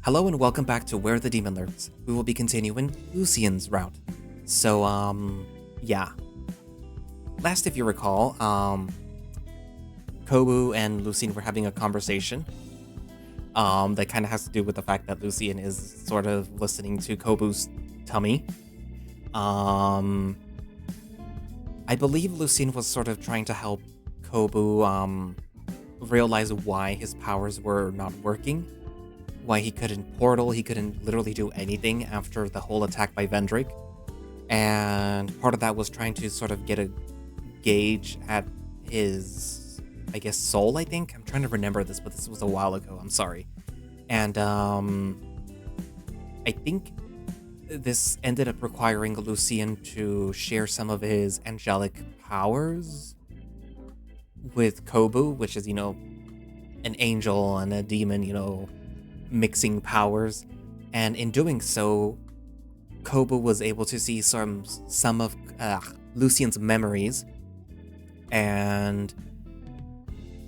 Hello and welcome back to Where the Demon Lurks. We will be continuing Lucian's route. So, yeah. Last, if you recall, Kobu and Lucian were having a conversation. That kind of has to do with the fact that Lucian is sort of listening to Kobu's tummy. I believe Lucian was sort of trying to help Kobu, realize why his powers were not working. Why he couldn't portal, he couldn't literally do anything after the whole attack by Vendrick. And part of that was trying to sort of get a gauge at his, I guess, soul, I think? I'm trying to remember this, but this was a while ago, I'm sorry. And, I think this ended up requiring Lucian to share some of his angelic powers with Kobu, which is, an angel and a demon, mixing powers, and in doing so, Kobu was able to see some of Lucian's memories, and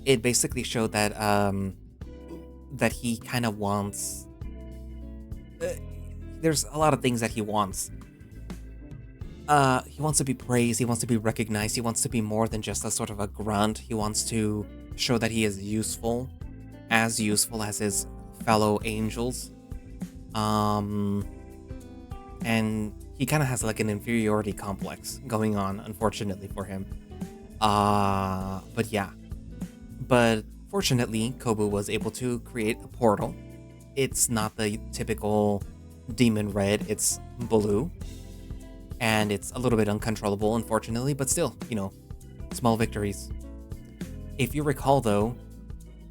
it basically showed that that he kind of wants. There's a lot of things that he wants. He wants to be praised. He wants to be recognized. He wants to be more than just a sort of a grunt. He wants to show that he is useful as his fellow angels, and he kind of has like an inferiority complex going on, unfortunately for him. But fortunately, Kobu was able to create a portal. It's not the typical demon red, it's blue, and it's a little bit uncontrollable, unfortunately, but still, small victories. If you recall, though,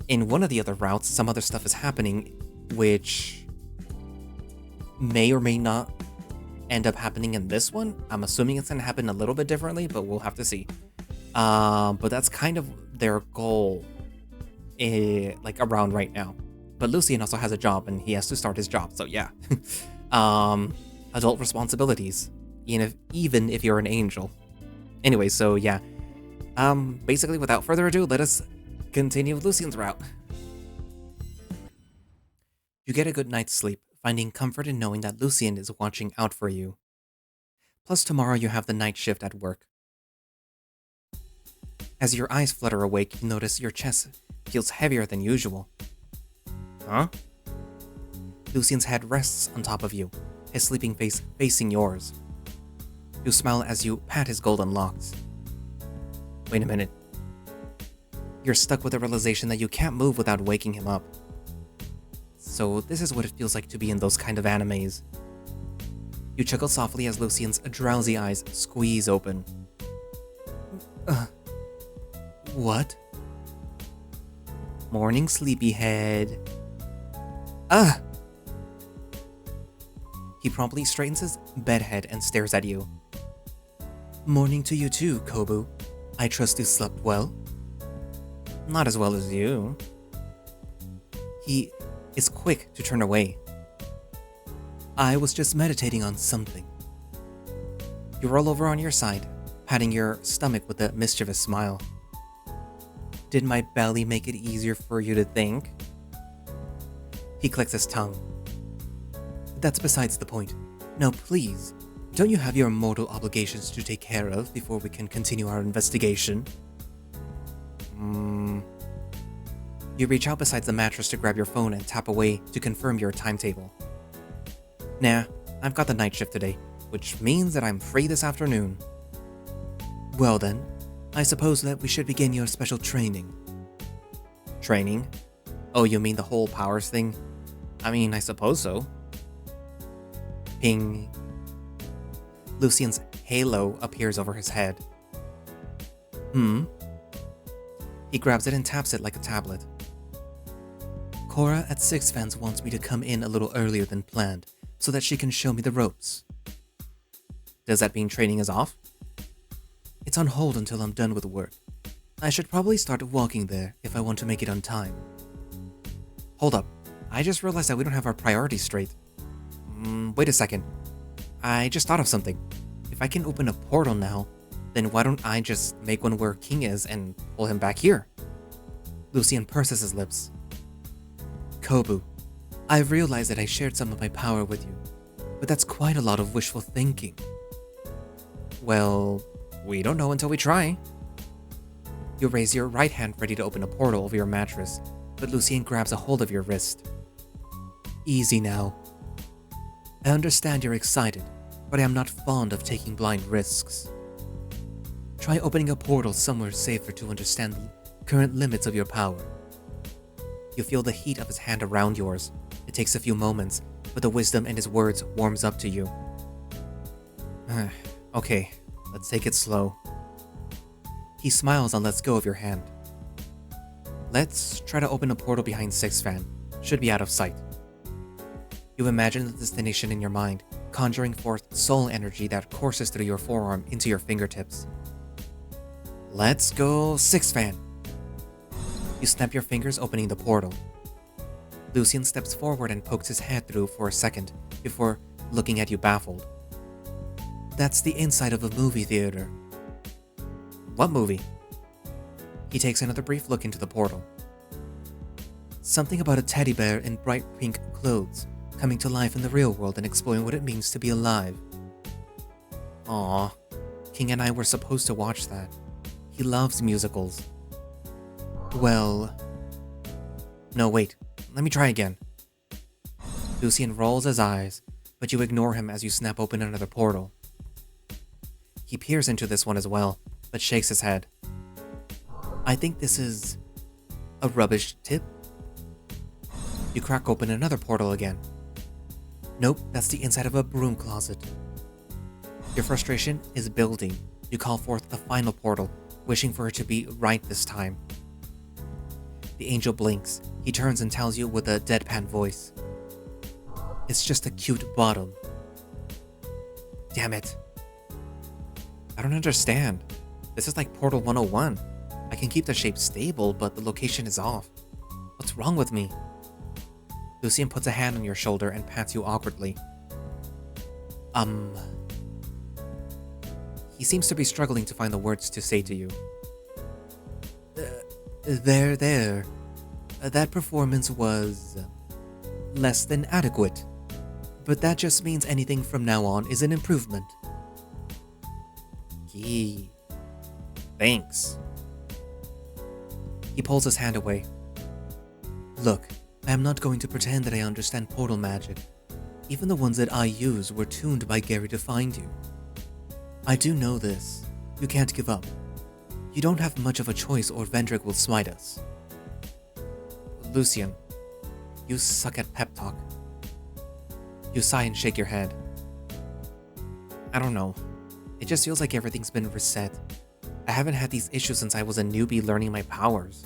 in one of the other routes, some other stuff is happening, which may or may not end up happening in this one. I'm assuming it's going to happen a little bit differently, but we'll have to see. But that's kind of their goal, around right now. But Lucian also has a job, and he has to start his job, so yeah. Adult responsibilities, even if you're an angel. Anyway, so yeah. Basically, without further ado, let us continue with Lucian's route. You get a good night's sleep, finding comfort in knowing that Lucian is watching out for you. Plus, tomorrow you have the night shift at work. As your eyes flutter awake, you notice your chest feels heavier than usual. Huh? Lucian's head rests on top of you, his sleeping face facing yours. You smile as you pat his golden locks. Wait a minute. You're stuck with the realization that you can't move without waking him up. So this is what it feels like to be in those kind of animes. You chuckle softly as Lucian's drowsy eyes squeeze open. What? Morning, sleepyhead. He promptly straightens his bed head and stares at you. Morning to you too, Kobu. I trust you slept well? Not as well as you. He is quick to turn away. I was just meditating on something. You roll over on your side, patting your stomach with a mischievous smile. Did my belly make it easier for you to think? He clicks his tongue. That's besides the point. Now please, don't you have your mortal obligations to take care of before we can continue our investigation? You reach out beside the mattress to grab your phone and tap away to confirm your timetable. Nah, I've got the night shift today, which means that I'm free this afternoon. Well then, I suppose that we should begin your special training. Training? Oh, you mean the whole powers thing? I mean, I suppose so. Ping. Lucian's halo appears over his head. He grabs it and taps it like a tablet. Cora at Six Fans wants me to come in a little earlier than planned, so that she can show me the ropes. Does that mean training is off? It's on hold until I'm done with work. I should probably start walking there if I want to make it on time. Hold up, I just realized that we don't have our priorities straight. Wait a second. I just thought of something. If I can open a portal now, then why don't I just make one where King is and pull him back here? Lucian purses his lips. Kobu, I've realized that I shared some of my power with you, but that's quite a lot of wishful thinking. Well, we don't know until we try. You raise your right hand ready to open a portal over your mattress, but Lucian grabs a hold of your wrist. Easy now. I understand you're excited, but I am not fond of taking blind risks. Try opening a portal somewhere safer to understand the current limits of your power. You feel the heat of his hand around yours. It takes a few moments, but the wisdom in his words warms up to you. Okay, let's take it slow. He smiles and lets go of your hand. Let's try to open a portal behind Six Fan. Should be out of sight. You imagine the destination in your mind, conjuring forth soul energy that courses through your forearm into your fingertips. Let's go, Six Fan. You snap your fingers, opening the portal. Lucian steps forward and pokes his head through for a second before looking at you baffled. That's the inside of a movie theater. What movie? He takes another brief look into the portal. Something about a teddy bear in bright pink clothes, coming to life in the real world and exploring what it means to be alive. Aw, King and I were supposed to watch that. He loves musicals. Well... No, wait. Let me try again. Lucian rolls his eyes, but you ignore him as you snap open another portal. He peers into this one as well, but shakes his head. I think this is... a rubbish tip? You crack open another portal again. Nope, that's the inside of a broom closet. Your frustration is building. You call forth the final portal, wishing for it to be right this time. The angel blinks. He turns and tells you with a deadpan voice. It's just a cute bottom. Damn it. I don't understand. This is like Portal 101. I can keep the shape stable, but the location is off. What's wrong with me? Lucian puts a hand on your shoulder and pats you awkwardly. He seems to be struggling to find the words to say to you. There. That performance was... less than adequate. But that just means anything from now on is an improvement. Thanks. He pulls his hand away. Look, I am not going to pretend that I understand portal magic. Even the ones that I use were tuned by Gary to find you. I do know this. You can't give up. You don't have much of a choice or Vendrick will smite us. Lucian, you suck at pep talk. You sigh and shake your head. I don't know. It just feels like everything's been reset. I haven't had these issues since I was a newbie learning my powers.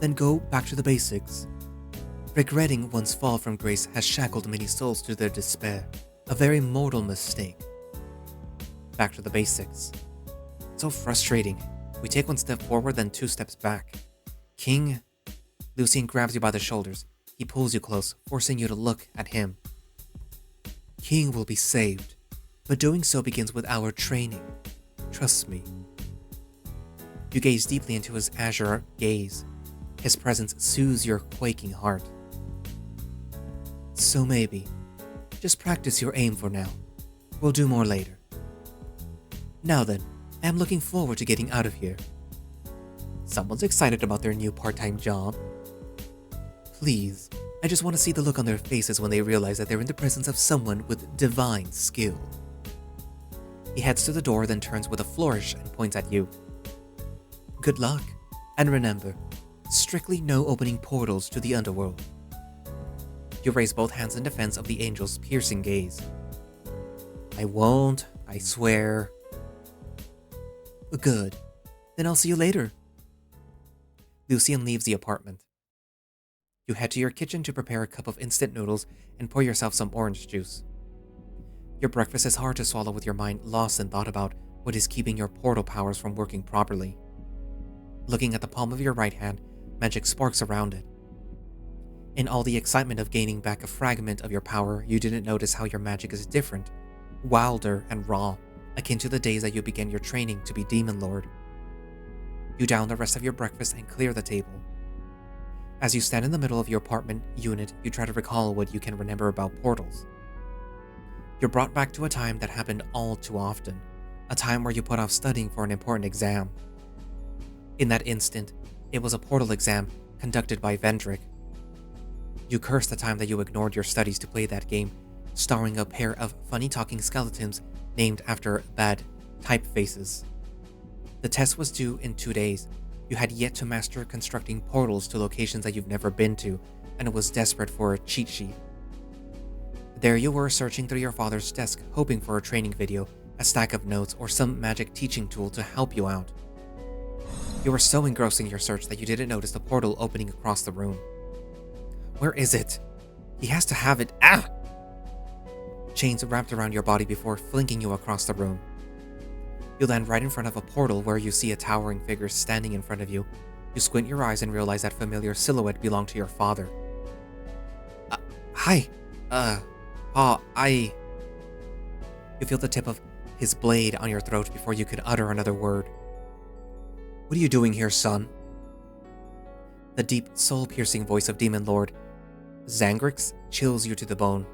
Then go back to the basics. Regretting one's fall from grace has shackled many souls to their despair. A very mortal mistake. Back to the basics. So frustrating. We take one step forward, then 2 steps back. King... Lucian grabs you by the shoulders. He pulls you close, forcing you to look at him. King will be saved, but doing so begins with our training. Trust me. You gaze deeply into his azure gaze. His presence soothes your quaking heart. So maybe, just practice your aim for now. We'll do more later. Now then, I am looking forward to getting out of here. Someone's excited about their new part-time job. Please, I just want to see the look on their faces when they realize that they're in the presence of someone with divine skill. He heads to the door, then turns with a flourish and points at you. Good luck, and remember, strictly no opening portals to the underworld. You raise both hands in defense of the angel's piercing gaze. I won't, I swear. Good, then I'll see you later. Lucian leaves the apartment. You head to your kitchen to prepare a cup of instant noodles and pour yourself some orange juice. Your breakfast is hard to swallow with your mind lost in thought about what is keeping your portal powers from working properly. Looking at the palm of your right hand, magic sparks around it. In all the excitement of gaining back a fragment of your power, you didn't notice how your magic is different, wilder and raw, akin to the days that you began your training to be Demon Lord. You down the rest of your breakfast and clear the table. As you stand in the middle of your apartment unit, you try to recall what you can remember about portals. You're brought back to a time that happened all too often, a time where you put off studying for an important exam. In that instant, it was a portal exam conducted by Vendrick. You curse the time that you ignored your studies to play that game, starring a pair of funny-talking skeletons named after bad typefaces. The test was due in 2 days. You had yet to master constructing portals to locations that you've never been to, and was desperate for a cheat sheet. There you were, searching through your father's desk, hoping for a training video, a stack of notes, or some magic teaching tool to help you out. You were so engrossed in your search that you didn't notice the portal opening across the room. Where is it? He has to have it. Ah! Chains wrapped around your body before flinging you across the room. You land right in front of a portal where you see a towering figure standing in front of you. You squint your eyes and realize that familiar silhouette belonged to your father. Hi. You feel the tip of his blade on your throat before you could utter another word. What are you doing here, son? The deep, soul-piercing voice of Demon Lord Zangrix chills you to the bone.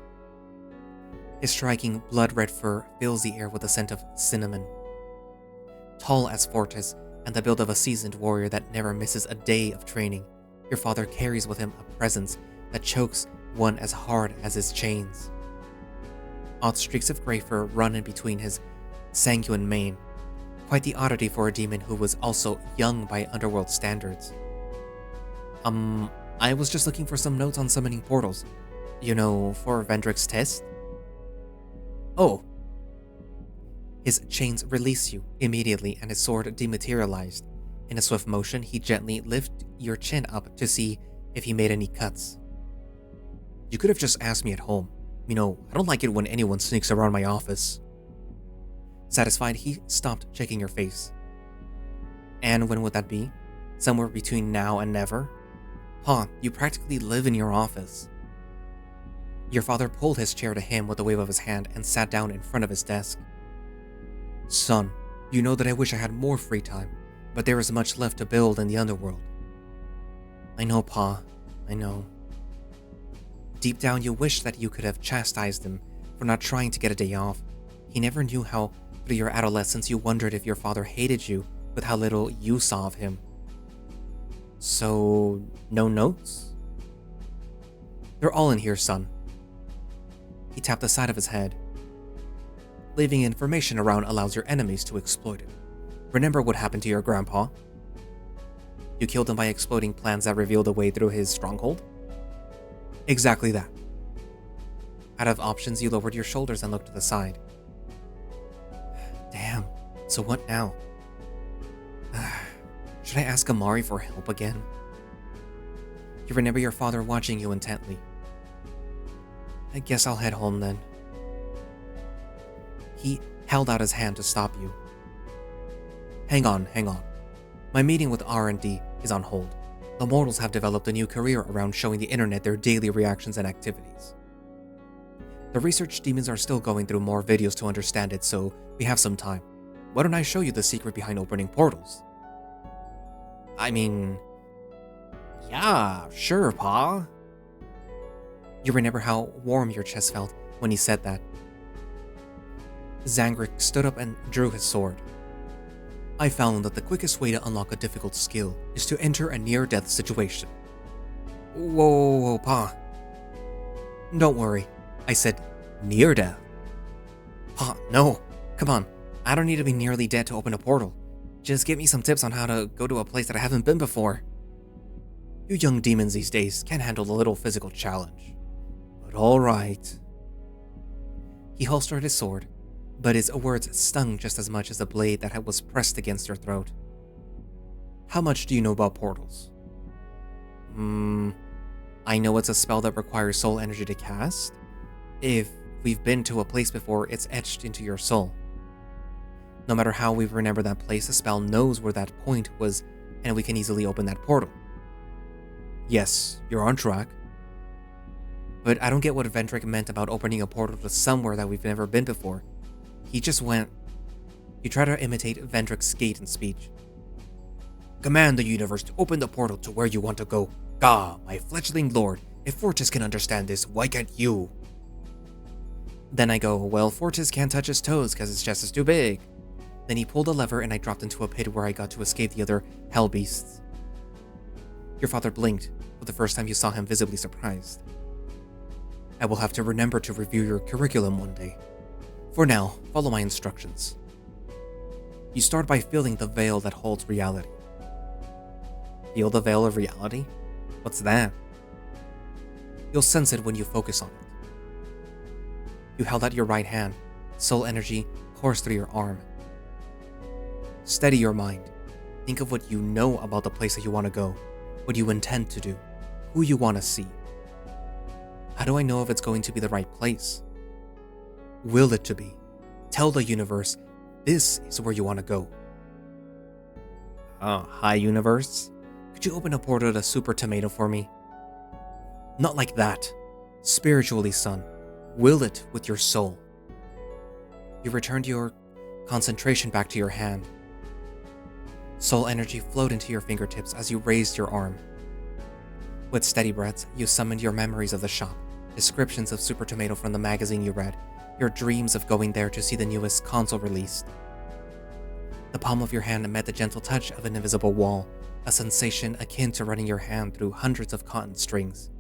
His striking, blood-red fur fills the air with a scent of cinnamon. Tall as Fortis, and the build of a seasoned warrior that never misses a day of training, your father carries with him a presence that chokes one as hard as his chains. Odd streaks of grey fur run in between his sanguine mane, quite the oddity for a demon who was also young by underworld standards. I was just looking for some notes on summoning portals. You know, for Vendrick's test? Oh. His chains release you immediately and his sword dematerialized. In a swift motion, he gently lifts your chin up to see if he made any cuts. You could have just asked me at home. You know, I don't like it when anyone sneaks around my office. Satisfied, he stopped checking your face. And when would that be? Somewhere between now and never? Pa, you practically live in your office. Your father pulled his chair to him with a wave of his hand and sat down in front of his desk. Son, you know that I wish I had more free time, but there is much left to build in the underworld. I know, Pa. I know. Deep down, you wish that you could have chastised him for not trying to get a day off. He never knew how, through your adolescence, you wondered if your father hated you with how little you saw of him. So, no notes? They're all in here, son. He tapped the side of his head. Leaving information around allows your enemies to exploit it. Remember what happened to your grandpa? You killed him by exploding plans that revealed a way through his stronghold? Exactly that. Out of options, you lowered your shoulders and looked to the side. Damn, so what now? Should I ask Amari for help again? You remember your father watching you intently. I guess I'll head home then. He held out his hand to stop you. Hang on. My meeting with R&D is on hold. The mortals have developed a new career around showing the internet their daily reactions and activities. The research demons are still going through more videos to understand it, so we have some time. Why don't I show you the secret behind opening portals? I mean... yeah, sure, Pa. You remember how warm your chest felt when he said that. Zangrick stood up and drew his sword. I found that the quickest way to unlock a difficult skill is to enter a near-death situation. Whoa, Pa. Don't worry. I said near-death. Pa, no. Come on. I don't need to be nearly dead to open a portal. Just give me some tips on how to go to a place that I haven't been before. You young demons these days can't handle a little physical challenge. But alright. He holstered his sword, but his words stung just as much as the blade that was pressed against your throat. How much do you know about portals? I know it's a spell that requires soul energy to cast. If we've been to a place before, it's etched into your soul. No matter how we remember that place, the spell knows where that point was, and we can easily open that portal. Yes, you're on track. But I don't get what Vendrick meant about opening a portal to somewhere that we've never been before. He just went... You try to imitate Vendrick's gait and speech. Command the universe to open the portal to where you want to go. Gah, my fledgling lord, if Fortis can understand this, why can't you? Then I go, well, Fortis can't touch his toes because his chest is too big. Then he pulled a lever and I dropped into a pit where I got to escape the other hell beasts. Your father blinked, for the first time you saw him visibly surprised. I will have to remember to review your curriculum one day. For now, follow my instructions. You start by feeling the veil that holds reality. Feel the veil of reality? What's that? You'll sense it when you focus on it. You held out your right hand. Soul energy coursed through your arm. Steady your mind. Think of what you know about the place that you want to go, what you intend to do, who you want to see. How do I know if it's going to be the right place? Will it to be? Tell the universe, this is where you want to go. Hi universe. Could you open a portal to Super Tomato for me? Not like that. Spiritually, son. Will it with your soul. You returned your concentration back to your hand. Soul energy flowed into your fingertips as you raised your arm. With steady breaths, you summoned your memories of the shop, descriptions of Super Tomato from the magazine you read, your dreams of going there to see the newest console released. The palm of your hand met the gentle touch of an invisible wall, a sensation akin to running your hand through hundreds of cotton strings.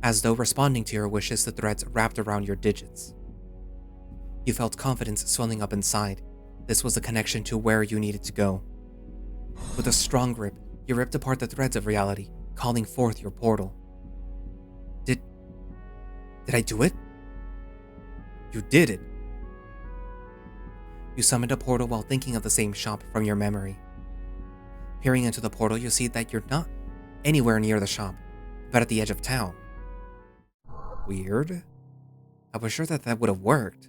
As though responding to your wishes, the threads wrapped around your digits. You felt confidence swelling up inside. This was the connection to where you needed to go. With a strong grip, you ripped apart the threads of reality, calling forth your portal. Did I do it? You did it. You summoned a portal while thinking of the same shop from your memory. Peering into the portal, you see that you're not anywhere near the shop, but at the edge of town. Weird. I was sure that would have worked.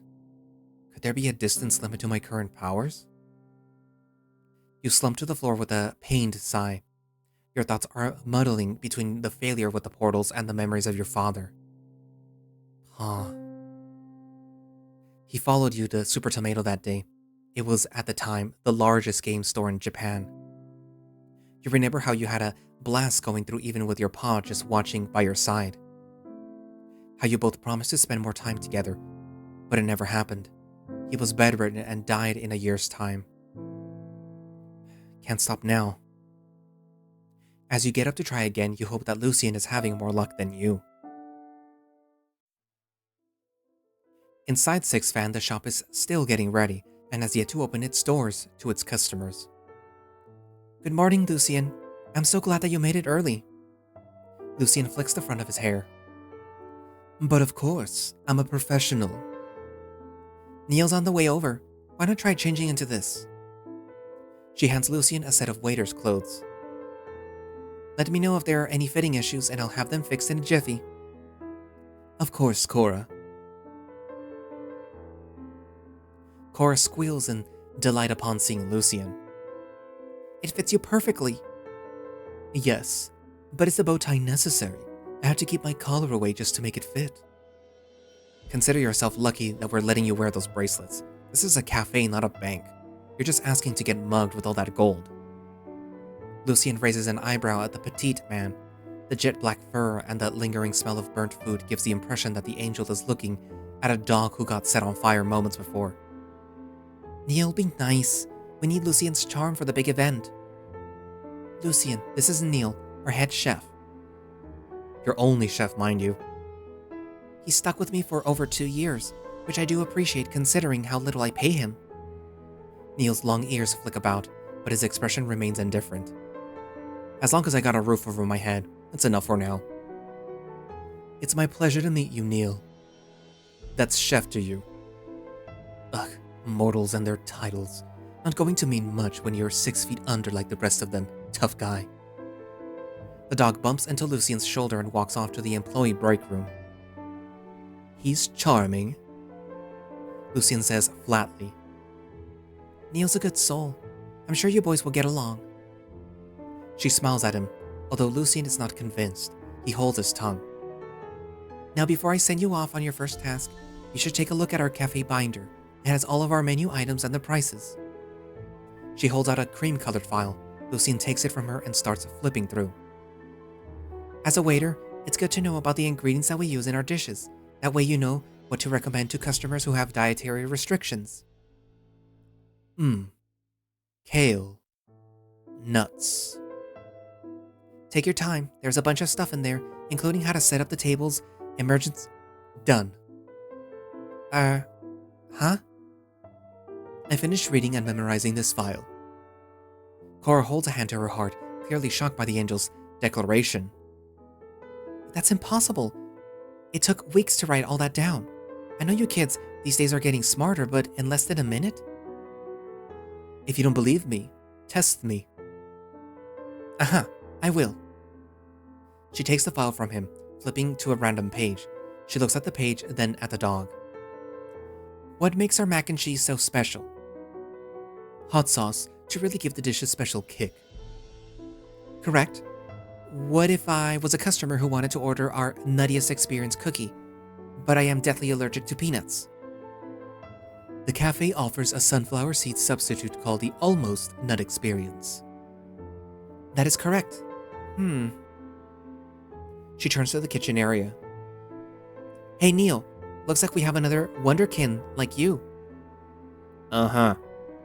Could there be a distance limit to my current powers? You slumped to the floor with a pained sigh. Your thoughts are muddling between the failure with the portals and the memories of your father. He followed you to Super Tomato that day. It was, at the time, the largest game store in Japan. You remember how you had a blast going through even with your pa just watching by your side. How you both promised to spend more time together, but it never happened. He was bedridden and died in a year's time. Can't stop now. As you get up to try again, you hope that Lucian is having more luck than you. Inside Six Fan, the shop is still getting ready and has yet to open its doors to its customers. Good morning, Lucian. I'm so glad that you made it early. Lucian flicks the front of his hair. But of course, I'm a professional. Neil's on the way over. Why not try changing into this? She hands Lucian a set of waiter's clothes. Let me know if there are any fitting issues and I'll have them fixed in a jiffy. Of course, Cora. Cora squeals in delight upon seeing Lucian. It fits you perfectly. Yes, but is the bow tie necessary? I have to keep my collar away just to make it fit. Consider yourself lucky that we're letting you wear those bracelets. This is a cafe, not a bank. You're just asking to get mugged with all that gold. Lucian raises an eyebrow at the petite man. The jet black fur and the lingering smell of burnt food gives the impression that the angel is looking at a dog who got set on fire moments before. Neil, be nice. We need Lucian's charm for the big event. Lucian, this is Neil, our head chef. Your only chef, mind you. He stuck with me for over 2 years, which I do appreciate considering how little I pay him. Neil's long ears flick about, but his expression remains indifferent. As long as I got a roof over my head, that's enough for now. It's my pleasure to meet you, Neil. That's chef to you. Ugh, mortals and their titles. Not going to mean much when you're 6 feet under like the rest of them, tough guy. The dog bumps into Lucian's shoulder and walks off to the employee break room. He's charming, Lucian says flatly. Neil's a good soul. I'm sure you boys will get along. She smiles at him, although Lucian is not convinced. He holds his tongue. Now before I send you off on your first task, you should take a look at our cafe binder. It has all of our menu items and the prices. She holds out a cream-colored file. Lucian takes it from her and starts flipping through. As a waiter, it's good to know about the ingredients that we use in our dishes. That way you know what to recommend to customers who have dietary restrictions. Kale. Nuts. Take your time, there's a bunch of stuff in there, including how to set up the tables, emergency. Done. Huh? I finished reading and memorizing this file. Cora holds a hand to her heart, clearly shocked by the angel's declaration. That's impossible. It took weeks to write all that down. I know you kids these days are getting smarter, but in less than a minute? If you don't believe me, test me. I will. She takes the file from him, flipping to a random page. She looks at the page, then at the dog. What makes our mac and cheese so special? Hot sauce, to really give the dish a special kick. Correct. What if I was a customer who wanted to order our nuttiest experience cookie, but I am deathly allergic to peanuts? The cafe offers a sunflower seed substitute called the Almost Nut Experience. That is correct. She turns to the kitchen area. Hey Neil, looks like we have another wonderkin like you. I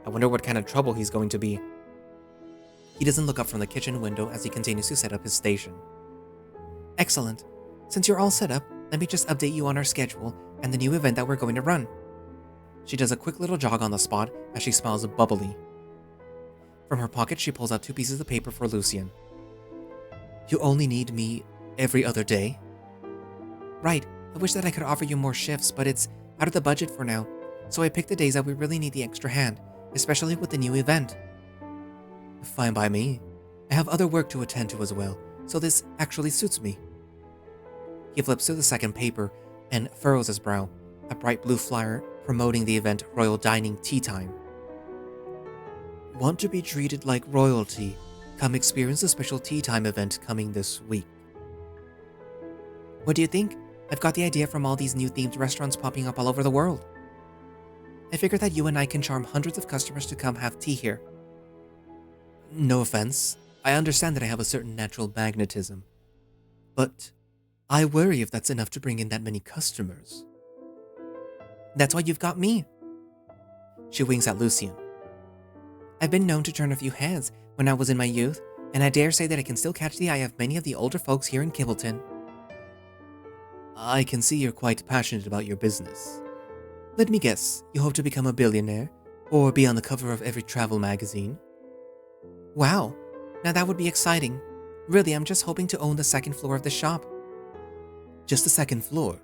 wonder what kind of trouble he's going to be. He doesn't look up from the kitchen window as he continues to set up his station. Excellent. Since you're all set up, let me just update you on our schedule and the new event that we're going to run. She does a quick little jog on the spot as she smiles bubbly. From her pocket, she pulls out 2 pieces of paper for Lucian. You only need me every other day? Right. I wish that I could offer you more shifts, but it's out of the budget for now, so I picked the days that we really need the extra hand, especially with the new event. Fine by me. I have other work to attend to as well, so this actually suits me. He flips to the second paper and furrows his brow, a bright blue flyer promoting the event Royal Dining Tea Time. Want to be treated like royalty? Come experience the special tea time event coming this week. What do you think? I've got the idea from all these new themed restaurants popping up all over the world. I figure that you and I can charm hundreds of customers to come have tea here. No offense, I understand that I have a certain natural magnetism, but I worry if that's enough to bring in that many customers. That's why you've got me. She winks at Lucian. I've been known to turn a few heads when I was in my youth, and I dare say that I can still catch the eye of many of the older folks here in Kibbleton. I can see you're quite passionate about your business. Let me guess, you hope to become a billionaire, or be on the cover of every travel magazine? Wow, now that would be exciting. Really, I'm just hoping to own the 2nd floor of the shop. Just the 2nd floor?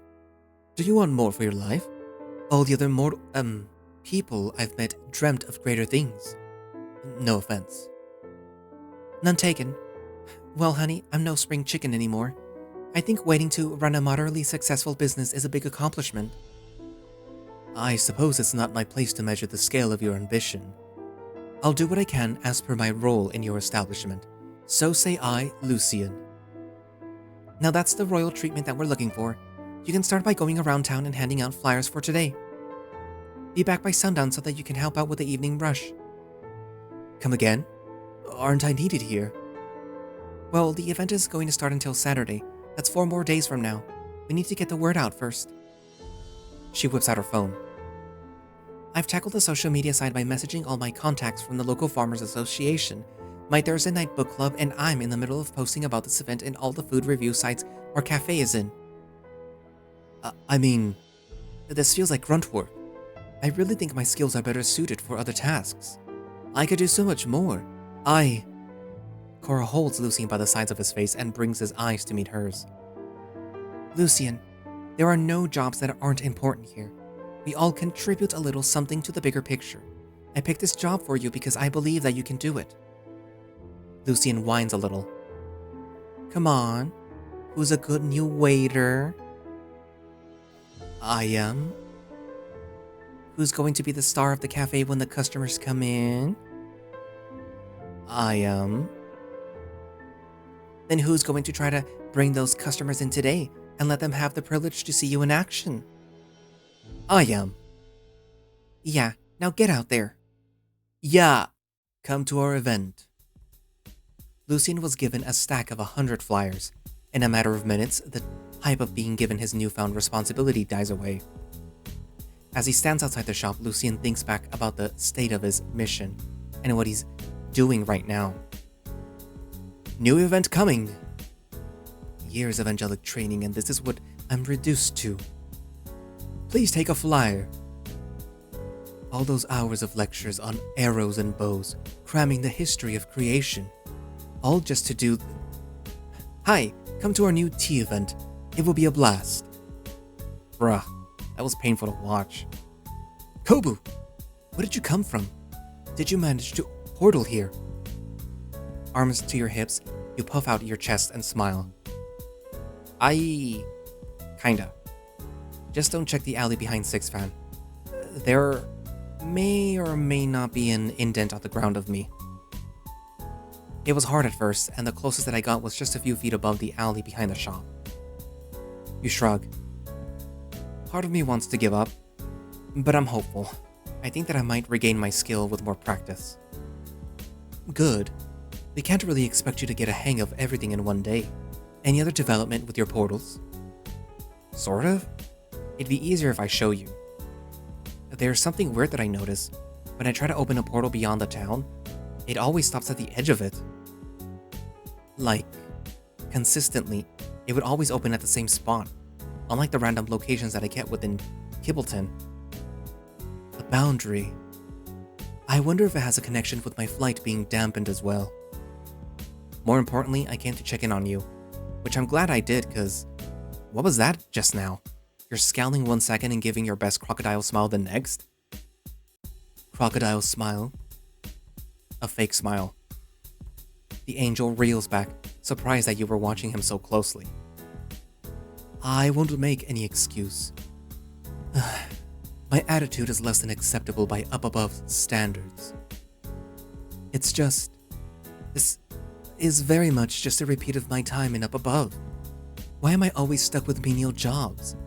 Do you want more for your life? All the other people I've met dreamt of greater things. No offense. None taken. Well, honey, I'm no spring chicken anymore. I think waiting to run a moderately successful business is a big accomplishment. I suppose it's not my place to measure the scale of your ambition. I'll do what I can as per my role in your establishment. So say I, Lucian. Now that's the royal treatment that we're looking for. You can start by going around town and handing out flyers for today. Be back by sundown so that you can help out with the evening rush. Come again? Aren't I needed here? Well, the event is going to start until Saturday. That's 4 more days from now. We need to get the word out first. She whips out her phone. I've tackled the social media side by messaging all my contacts from the local Farmers Association, my Thursday night book club, and I'm in the middle of posting about this event in all the food review sites our cafe is in. This feels like grunt work. I really think my skills are better suited for other tasks. I could do so much more. Cora holds Lucian by the sides of his face and brings his eyes to meet hers. Lucian, there are no jobs that aren't important here. We all contribute a little something to the bigger picture. I picked this job for you because I believe that you can do it. Lucian whines a little. Come on, who's a good new waiter? I am. Who's going to be the star of the cafe when the customers come in? I am. Then who's going to try to bring those customers in today and let them have the privilege to see you in action? I am. Yeah, now get out there. Yeah, come to our event. Lucian was given a stack of 100 flyers, In a matter of minutes, the hype of being given his newfound responsibility dies away. As he stands outside the shop, Lucian thinks back about the state of his mission and what he's doing right now. New event coming! Years of angelic training, and this is what I'm reduced to. Please take a flyer. All those hours of lectures on arrows and bows, cramming the history of creation, all just to do... Hi, come to our new tea event. It will be a blast. Bruh, that was painful to watch. Kobu, where did you come from? Did you manage to portal here? Arms to your hips, you puff out your chest and smile. Kinda. Just don't check the alley behind Six Fan. There may or may not be an indent on the ground of me. It was hard at first, and the closest that I got was just a few feet above the alley behind the shop. You shrug. Part of me wants to give up, but I'm hopeful. I think that I might regain my skill with more practice. Good. We can't really expect you to get a hang of everything in one day. Any other development with your portals? Sort of. It'd be easier if I show you. There's something weird that I notice. When I try to open a portal beyond the town, it always stops at the edge of it. Like, consistently, it would always open at the same spot, unlike the random locations that I get within Kibbleton. A boundary. I wonder if it has a connection with my flight being dampened as well. More importantly, I came to check in on you, which I'm glad I did, cause what was that just now? You're scowling one second and giving your best crocodile smile the next? Crocodile smile. A fake smile. The angel reels back, surprised that you were watching him so closely. I won't make any excuse. My attitude is less than acceptable by up above standards. It's just... this is very much just a repeat of my time in up above. Why am I always stuck with menial jobs?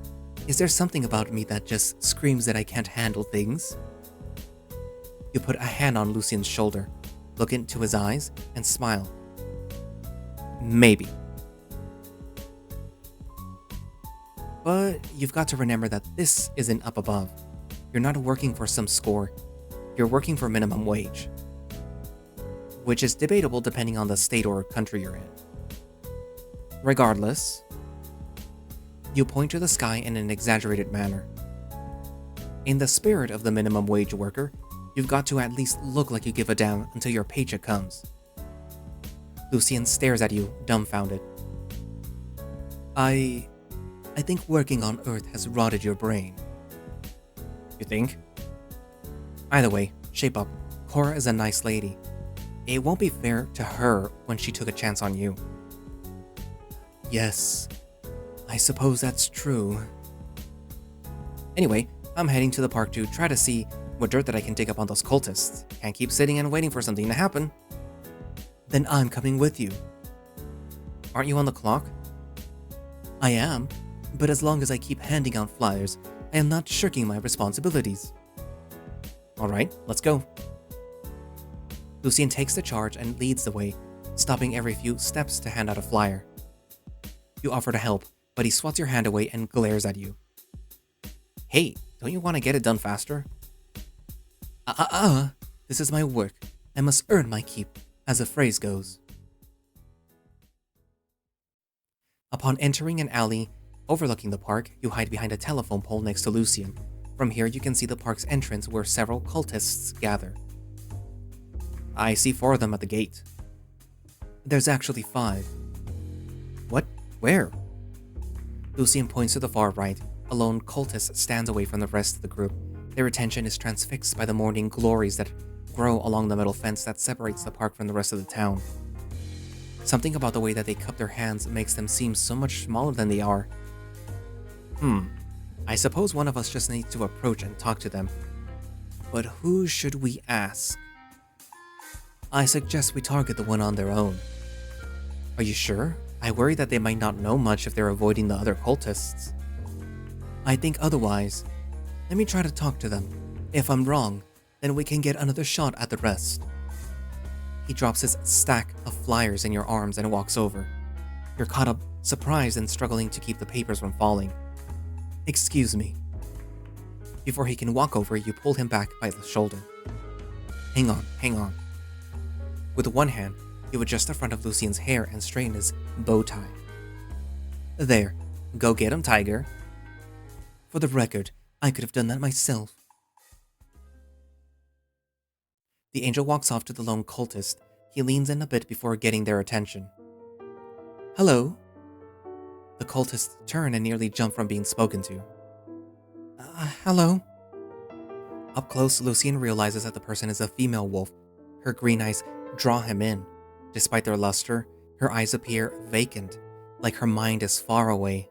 Is there something about me that just screams that I can't handle things? You put a hand on Lucian's shoulder, look into his eyes, and smile. Maybe. But you've got to remember that this isn't up above. You're not working for some score. You're working for minimum wage. Which is debatable depending on the state or country you're in. Regardless, you point to the sky in an exaggerated manner. In the spirit of the minimum wage worker, you've got to at least look like you give a damn until your paycheck comes. Lucian stares at you, dumbfounded. I think working on Earth has rotted your brain. You think? Either way, shape up. Cora is a nice lady. It won't be fair to her when she took a chance on you. Yes, I suppose that's true. Anyway, I'm heading to the park to try to see what dirt that I can dig up on those cultists. Can't keep sitting and waiting for something to happen. Then I'm coming with you. Aren't you on the clock? I am, but as long as I keep handing out flyers, I am not shirking my responsibilities. Alright, let's go. Lucian takes the charge and leads the way, stopping every few steps to hand out a flyer. You offer to help, but he swats your hand away and glares at you. Hey, don't you want to get it done faster? This is my work. I must earn my keep, as the phrase goes. Upon entering an alley overlooking the park, you hide behind a telephone pole next to Lucian. From here, you can see the park's entrance where several cultists gather. I see 4 of them at the gate. There's actually 5. What? Where? Lucian points to the far right. A lone cultist stands away from the rest of the group. Their attention is transfixed by the morning glories that grow along the metal fence that separates the park from the rest of the town. Something about the way that they cup their hands makes them seem so much smaller than they are. I suppose one of us just needs to approach and talk to them. But who should we ask? I suggest we target the one on their own. Are you sure? I worry that they might not know much if they're avoiding the other cultists. I think otherwise. Let me try to talk to them. If I'm wrong, then we can get another shot at the rest. He drops his stack of flyers in your arms and walks over. You're caught up surprised and struggling to keep the papers from falling. "Excuse me." Before he can walk over, you pull him back by the shoulder. Hang on. With one hand, you adjust the front of Lucian's hair and straighten his bow tie. "There, go get him, Tiger." "For the record, I could have done that myself." The angel walks off to the lone cultist. He leans in a bit before getting their attention. "Hello." The cultists turn and nearly jump from being spoken to. Hello." Up close, Lucian realizes that the person is a female wolf. Her green eyes draw him in. Despite their luster, her eyes appear vacant, like her mind is far away.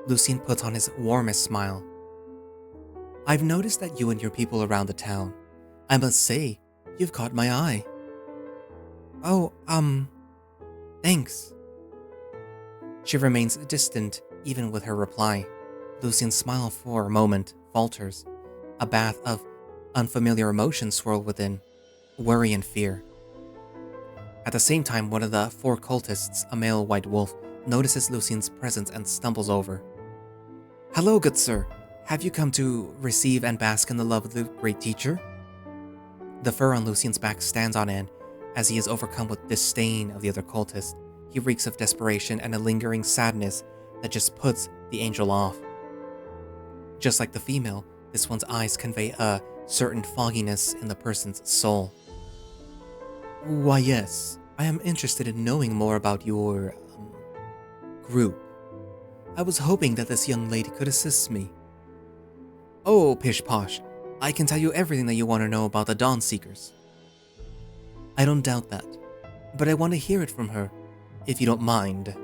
Lucian puts on his warmest smile. "I've noticed that you and your people around the town. I must say, you've caught my eye." "Oh, thanks." She remains distant, even with her reply. Lucian's smile for a moment falters. A bath of unfamiliar emotions swirl within, worry and fear. At the same time, one of the four cultists, a male white wolf, notices Lucian's presence and stumbles over. "Hello, good sir. Have you come to receive and bask in the love of the great teacher?" The fur on Lucian's back stands on end as he is overcome with disdain of the other cultist. He reeks of desperation and a lingering sadness that just puts the angel off. Just like the female, this one's eyes convey a certain fogginess in the person's soul. "Why, yes, I am interested in knowing more about your, group. I was hoping that this young lady could assist me." "Oh, pish-posh, I can tell you everything that you want to know about the Dawn Seekers." "I don't doubt that, but I want to hear it from her, if you don't mind."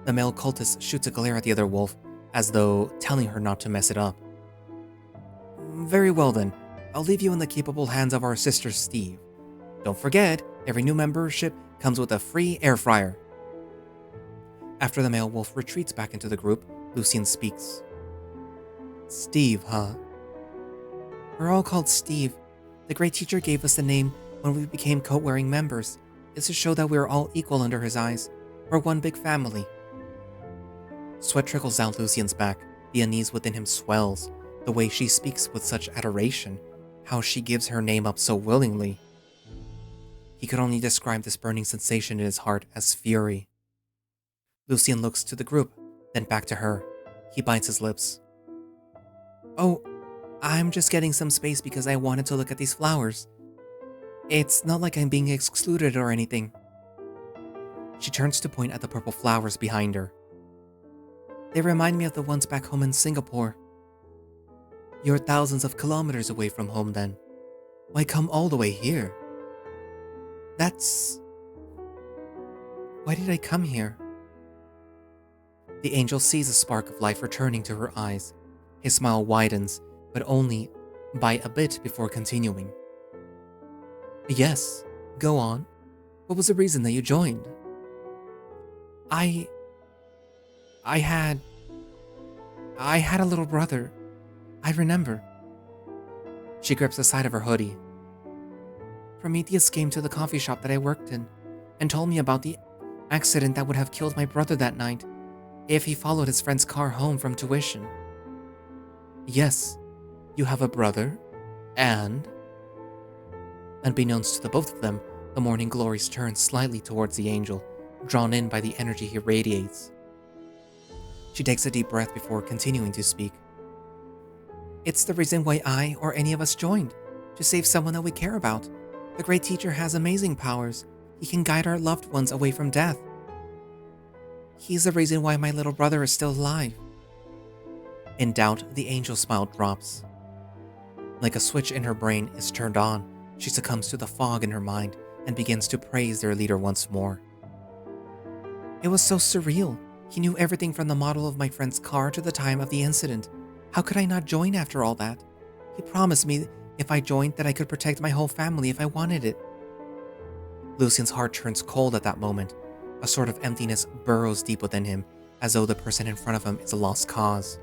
The male cultist shoots a glare at the other wolf, as though telling her not to mess it up. "Very well then, I'll leave you in the capable hands of our sister Steve. Don't forget, every new membership comes with a free air fryer." After the male wolf retreats back into the group, Lucian speaks. "Steve, huh? We're all called Steve. The great teacher gave us the name when we became coat-wearing members. It's to show that we're all equal under his eyes. We're one big family." Sweat trickles down Lucian's back. The unease within him swells. The way she speaks with such adoration. How she gives her name up so willingly. He could only describe this burning sensation in his heart as fury. Lucian looks to the group, then back to her. He bites his lips. "Oh, I'm just getting some space because I wanted to look at these flowers. It's not like I'm being excluded or anything." She turns to point at the purple flowers behind her. "They remind me of the ones back home in Singapore." "You're thousands of kilometers away from home then. Why come all the way here?" Why did I come here?" The angel sees a spark of life returning to her eyes. His smile widens, but only by a bit before continuing. "Yes, go on. What was the reason that you joined?" I had a little brother. I remember." She grips the side of her hoodie. "Prometheus came to the coffee shop that I worked in and told me about the accident that would have killed my brother that night if he followed his friend's car home from tuition." "Yes, you have a brother, and..." Unbeknownst to the both of them, the morning glories turn slightly towards the angel, drawn in by the energy he radiates. She takes a deep breath before continuing to speak. "It's the reason why I or any of us joined, to save someone that we care about. The great teacher has amazing powers. He can guide our loved ones away from death. He's the reason why my little brother is still alive." In doubt, the angel's smile drops. Like a switch in her brain is turned on, she succumbs to the fog in her mind and begins to praise their leader once more. "It was so surreal. He knew everything from the model of my friend's car to the time of the incident. How could I not join after all that? He promised me if I joined that I could protect my whole family if I wanted it." Lucian's heart turns cold at that moment. A sort of emptiness burrows deep within him, as though the person in front of him is a lost cause.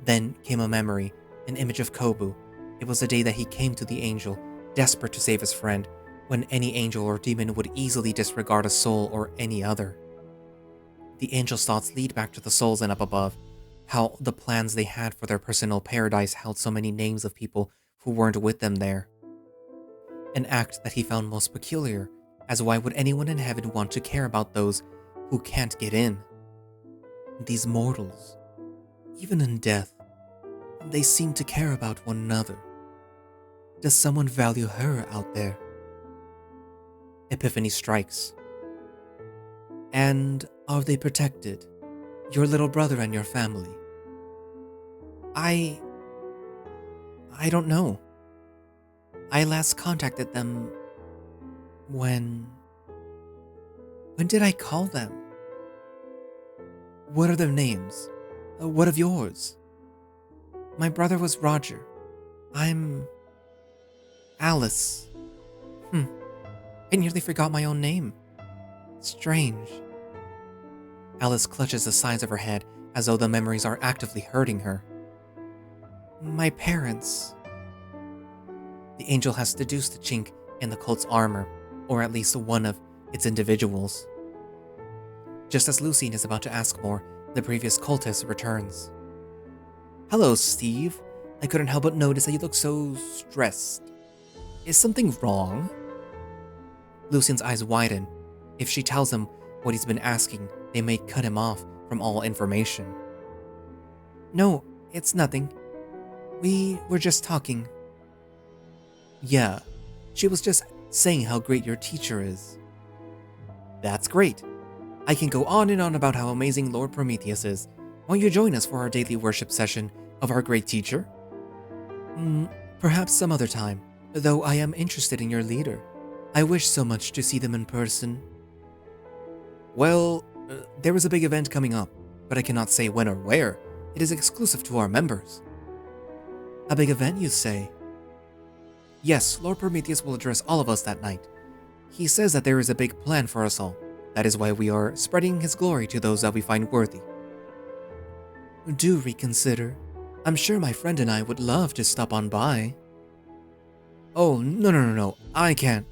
Then came a memory, an image of Kobu. It was the day that he came to the angel, desperate to save his friend, when any angel or demon would easily disregard a soul or any other. The angels' thoughts lead back to the souls and up above, how the plans they had for their personal paradise held so many names of people who weren't with them there. An act that he found most peculiar, as why would anyone in heaven want to care about those who can't get in? These mortals, even in death, they seem to care about one another. Does someone value her out there? Epiphany strikes. And are they protected? Your little brother and your family? I don't know. I last contacted them when did I call them? What are their names? What of yours? My brother was Roger. I'm Alice. I nearly forgot my own name. Strange. Alice clutches the sides of her head as though the memories are actively hurting her. My parents. The angel has deduced a chink in the cult's armor, or at least one of its individuals. Just as Lucian is about to ask more, the previous cultist returns. Hello, Steve. I couldn't help but notice that you look so stressed. Is something wrong? Lucian's eyes widen. If she tells him what he's been asking, they may cut him off from all information. No, it's nothing. We were just talking. Yeah, she was just saying how great your teacher is. That's great. I can go on and on about how amazing Lord Prometheus is. Won't you join us for our daily worship session of our great teacher? Perhaps some other time, though I am interested in your leader. I wish so much to see them in person. Well, there is a big event coming up, but I cannot say when or where. It is exclusive to our members. A big event, you say? Yes, Lord Prometheus will address all of us that night. He says that there is a big plan for us all. That is why we are spreading his glory to those that we find worthy. Do reconsider. I'm sure my friend and I would love to stop on by. Oh, no, I can't.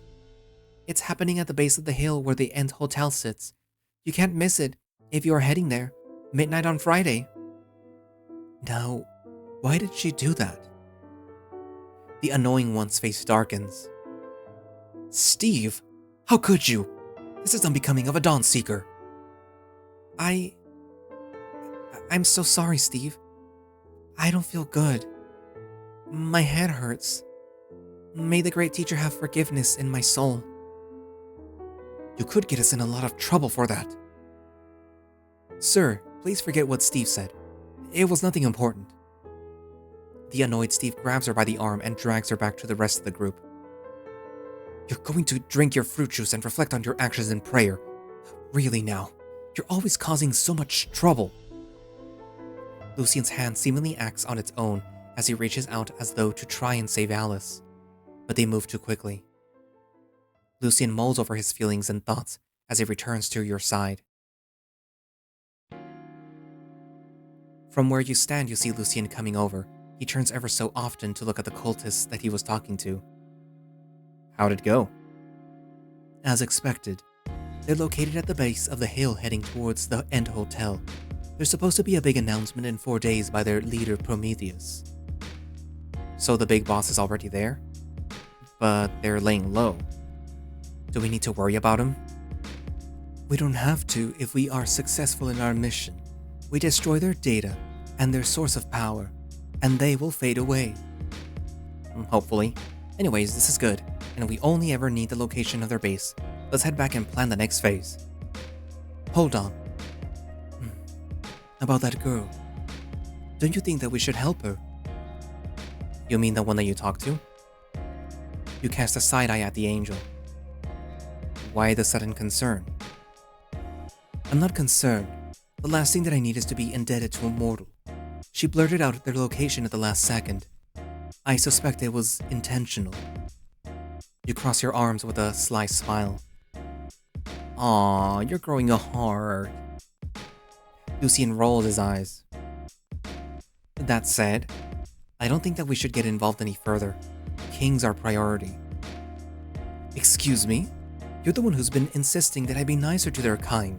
It's happening at the base of the hill where the End Hotel sits. You can't miss it if you are heading there, midnight on Friday. Now, why did she do that? The annoying one's face darkens. Steve, how could you? This is unbecoming of a Dawn Seeker. I'm so sorry, Steve. I don't feel good. My head hurts. May the great teacher have forgiveness in my soul. You could get us in a lot of trouble for that. Sir, please forget what Steve said. It was nothing important. The annoyed Steve grabs her by the arm and drags her back to the rest of the group. You're going to drink your fruit juice and reflect on your actions in prayer. Really now, you're always causing so much trouble. Lucian's hand seemingly acts on its own as he reaches out as though to try and save Alice, but they move too quickly. Lucian mulls over his feelings and thoughts as he returns to your side. From where you stand, you see Lucian coming over. He turns ever so often to look at the cultists that he was talking to. How'd it go? As expected. They're located at the base of the hill heading towards the End Hotel. There's supposed to be a big announcement in 4 days by their leader Prometheus. So the big boss is already there? But they're laying low. Do we need to worry about him? We don't have to if we are successful in our mission. We destroy their data and their source of power, and they will fade away. Hopefully. Anyways, this is good, and we only ever need the location of their base. Let's head back and plan the next phase. Hold on. About that girl. Don't you think that we should help her? You mean the one that you talked to? You cast a side eye at the angel. Why the sudden concern? I'm not concerned. The last thing that I need is to be indebted to a mortal. She blurted out their location at the last second. I suspect it was intentional. You cross your arms with a sly smile. Aw, you're growing a heart. Lucian rolls his eyes. That said, I don't think that we should get involved any further. King's our priority. Excuse me? You're the one who's been insisting that I be nicer to their kind.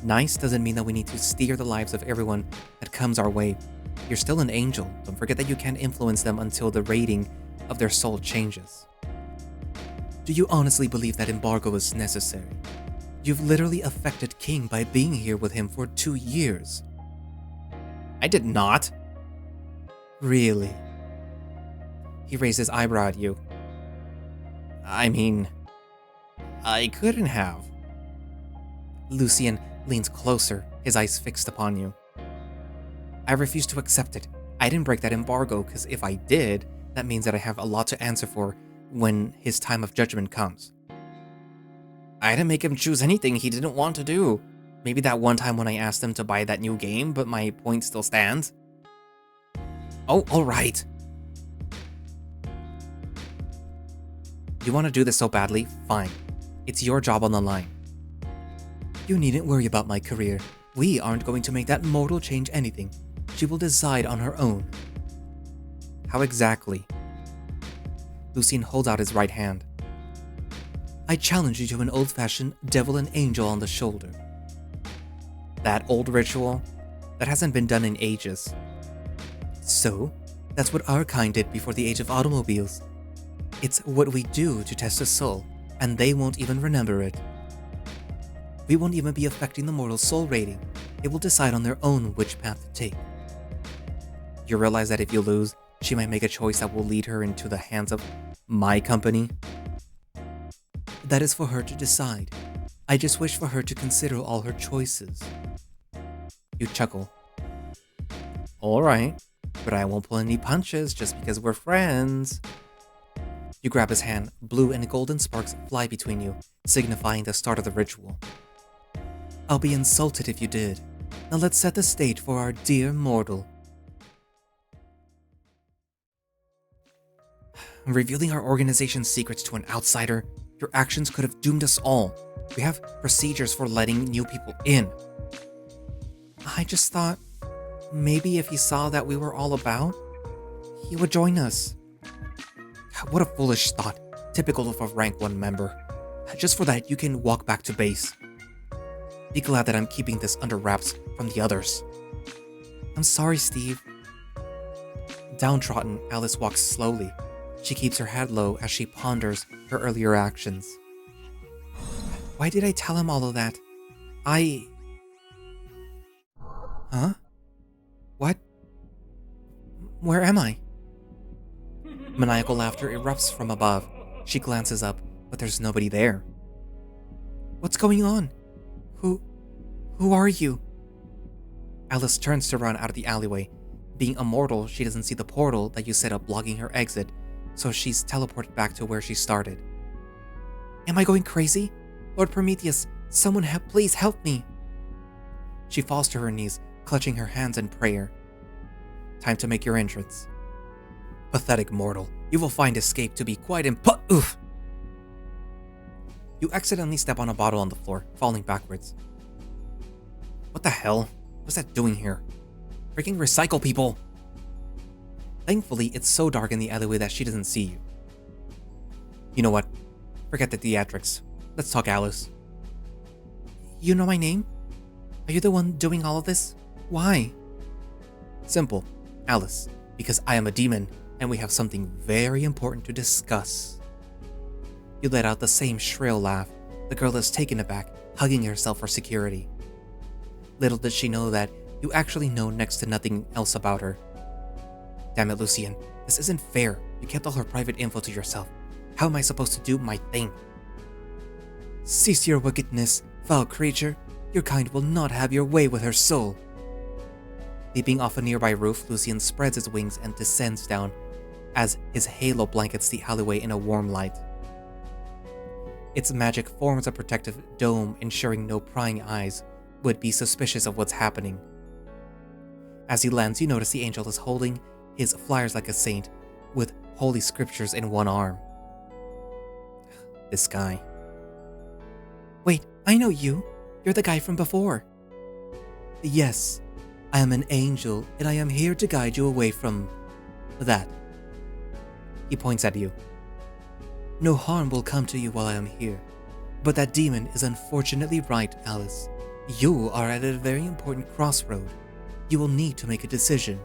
Nice doesn't mean that we need to steer the lives of everyone that comes our way. You're still an angel. Don't forget that you can't influence them until the rating of their soul changes. Do you honestly believe that embargo is necessary? You've literally affected King by being here with him for 2 years. I did not. Really? He raised his eyebrow at you. I mean, I couldn't have. Lucian leans closer, his eyes fixed upon you. I refuse to accept it. I didn't break that embargo, because if I did, that means that I have a lot to answer for when his time of judgment comes. I didn't make him choose anything he didn't want to do. Maybe that one time when I asked him to buy that new game, but my point still stands. Oh, alright. You want to do this so badly? Fine. It's your job on the line. You needn't worry about my career. We aren't going to make that mortal change anything. She will decide on her own. How exactly? Lucian holds out his right hand. I challenge you to an old-fashioned devil and angel on the shoulder. That old ritual? That hasn't been done in ages. So, that's what our kind did before the age of automobiles. It's what we do to test a soul, and they won't even remember it. We won't even be affecting the mortal soul rating. It will decide on their own which path to take. You realize that if you lose, she might make a choice that will lead her into the hands of my company? That is for her to decide. I just wish for her to consider all her choices. You chuckle. Alright, but I won't pull any punches just because we're friends. You grab his hand, blue and golden sparks fly between you, signifying the start of the ritual. I'll be insulted if you did. Now let's set the stage for our dear mortal. Revealing our organization's secrets to an outsider, your actions could have doomed us all. We have procedures for letting new people in. I just thought, maybe if he saw that we were all about, he would join us. What a foolish thought, typical of a rank 1 member. Just for that, you can walk back to base. Be glad that I'm keeping this under wraps from the others. I'm sorry, Steve. Downtrodden, Alice walks slowly. She keeps her head low as she ponders her earlier actions. Why did I tell him all of that? Huh? What? Where am I? Maniacal laughter erupts from above. She glances up, but there's nobody there. What's going on? Who are you? Alice turns to run out of the alleyway. Being immortal, she doesn't see the portal that you set up blocking her exit, so she's teleported back to where she started. Am I going crazy? Lord Prometheus, someone please help me. She falls to her knees, clutching her hands in prayer. Time to make your entrance. Pathetic mortal, you will find escape to be quite oof! You accidentally step on a bottle on the floor, falling backwards. What the hell? What's that doing here? Freaking recycle people! Thankfully, it's so dark in the alleyway that she doesn't see you. You know what? Forget the theatrics. Let's talk, Alice. You know my name? Are you the one doing all of this? Why? Simple. Alice. Because I am a demon, and we have something very important to discuss. You let out the same shrill laugh. The girl is taken aback, hugging herself for security. Little did she know that you actually know next to nothing else about her. Damn it, Lucian. This isn't fair. You kept all her private info to yourself. How am I supposed to do my thing? Cease your wickedness, foul creature. Your kind will not have your way with her soul. Leaping off a nearby roof, Lucian spreads his wings and descends down as his halo blankets the alleyway in a warm light. Its magic forms a protective dome, ensuring no prying eyes would be suspicious of what's happening. As he lands, you notice the angel is holding his flyers like a saint, with holy scriptures in one arm. This guy. Wait, I know you. You're the guy from before. Yes, I am an angel, and I am here to guide you away from that. He points at you. No harm will come to you while I am here. But that demon is unfortunately right, Alice. You are at a very important crossroad. You will need to make a decision.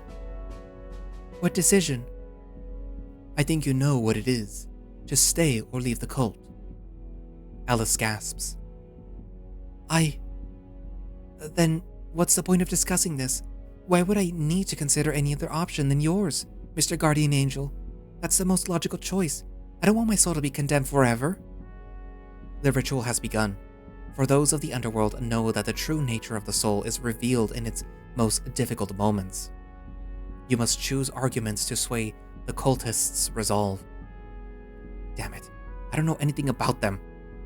What decision? I think you know what it is. To stay or leave the cult. Alice gasps. Then what's the point of discussing this? Why would I need to consider any other option than yours, Mr. Guardian Angel? That's the most logical choice. I don't want my soul to be condemned forever. The ritual has begun. For those of the underworld know that the true nature of the soul is revealed in its most difficult moments. You must choose arguments to sway the cultists' resolve. Damn it, I don't know anything about them.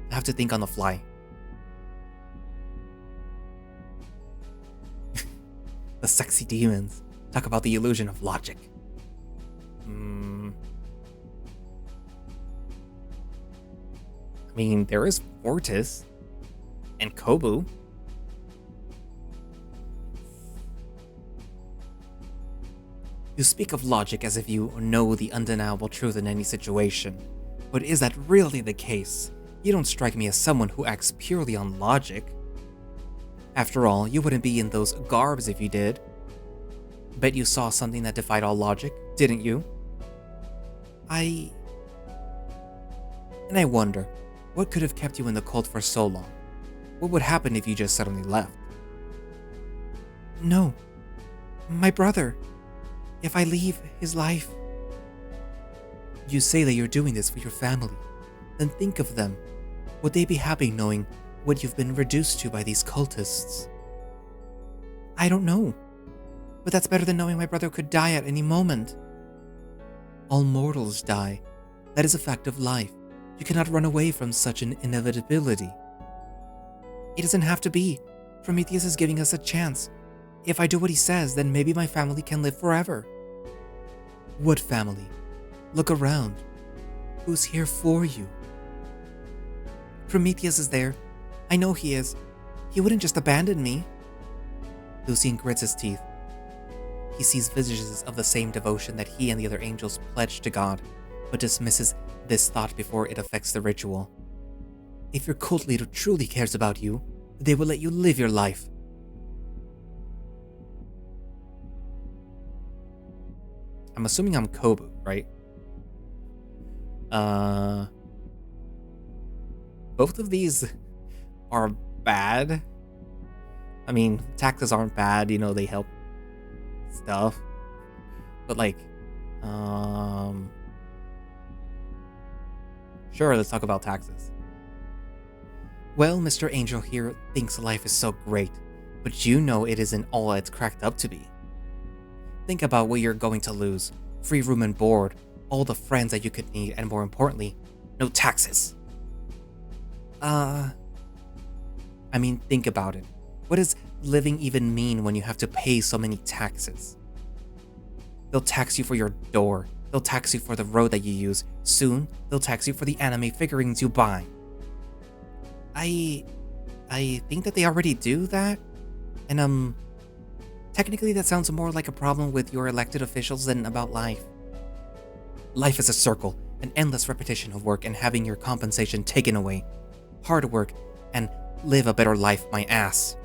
I have to think on the fly. The sexy demons. Talk about the illusion of logic. I mean, there is Fortis. And Kobu. You speak of logic as if you know the undeniable truth in any situation. But is that really the case? You don't strike me as someone who acts purely on logic. After all, you wouldn't be in those garbs if you did. Bet you saw something that defied all logic, didn't you? And I wonder, what could have kept you in the cult for so long? What would happen if you just suddenly left? No. My brother. If I leave his life... You say that you're doing this for your family. Then think of them. Would they be happy knowing what you've been reduced to by these cultists? I don't know. But that's better than knowing my brother could die at any moment. All mortals die. That is a fact of life. You cannot run away from such an inevitability. It doesn't have to be. Prometheus is giving us a chance. If I do what he says, then maybe my family can live forever. What family? Look around. Who's here for you? Prometheus is there. I know he is. He wouldn't just abandon me. Lucian grits his teeth. He sees visages of the same devotion that he and the other angels pledged to God, but dismisses this thought before it affects the ritual. If your cult leader truly cares about you, they will let you live your life. I'm assuming I'm Kobu, right? Both of these are bad. I mean, taxes aren't bad, you know, they help stuff. But like, sure, let's talk about taxes. Well, Mr. Angel here thinks life is so great, but you know it isn't all it's cracked up to be. Think about what you're going to lose. Free room and board, all the friends that you could need, and more importantly, no taxes. I mean, think about it. What does living even mean when you have to pay so many taxes? They'll tax you for your door. They'll tax you for the road that you use. Soon, they'll tax you for the anime figurines you buy. I think that they already do that. And, technically that sounds more like a problem with your elected officials than about life. Life is a circle, an endless repetition of work and having your compensation taken away. Hard work and live a better life, my ass.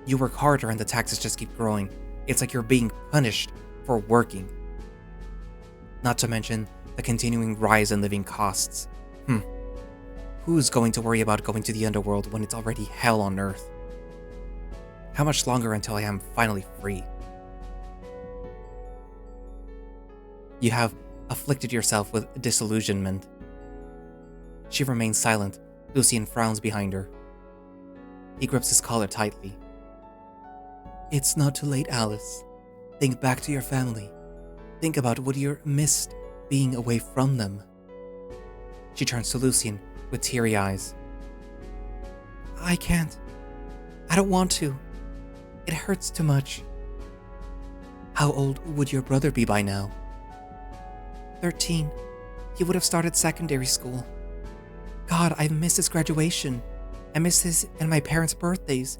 You work harder and the taxes just keep growing. It's like you're being punished for working. Not to mention the continuing rise in living costs. Who's going to worry about going to the underworld when it's already hell on earth? How much longer until I am finally free? You have afflicted yourself with disillusionment. She remains silent. Lucian frowns behind her. He grips his collar tightly. It's not too late, Alice. Think back to your family. Think about what you're missed being away from them. She turns to Lucian with teary eyes. I can't. I don't want to. It hurts too much. How old would your brother be by now? 13. He would have started secondary school. God, I miss his graduation. I miss his and my parents' birthdays.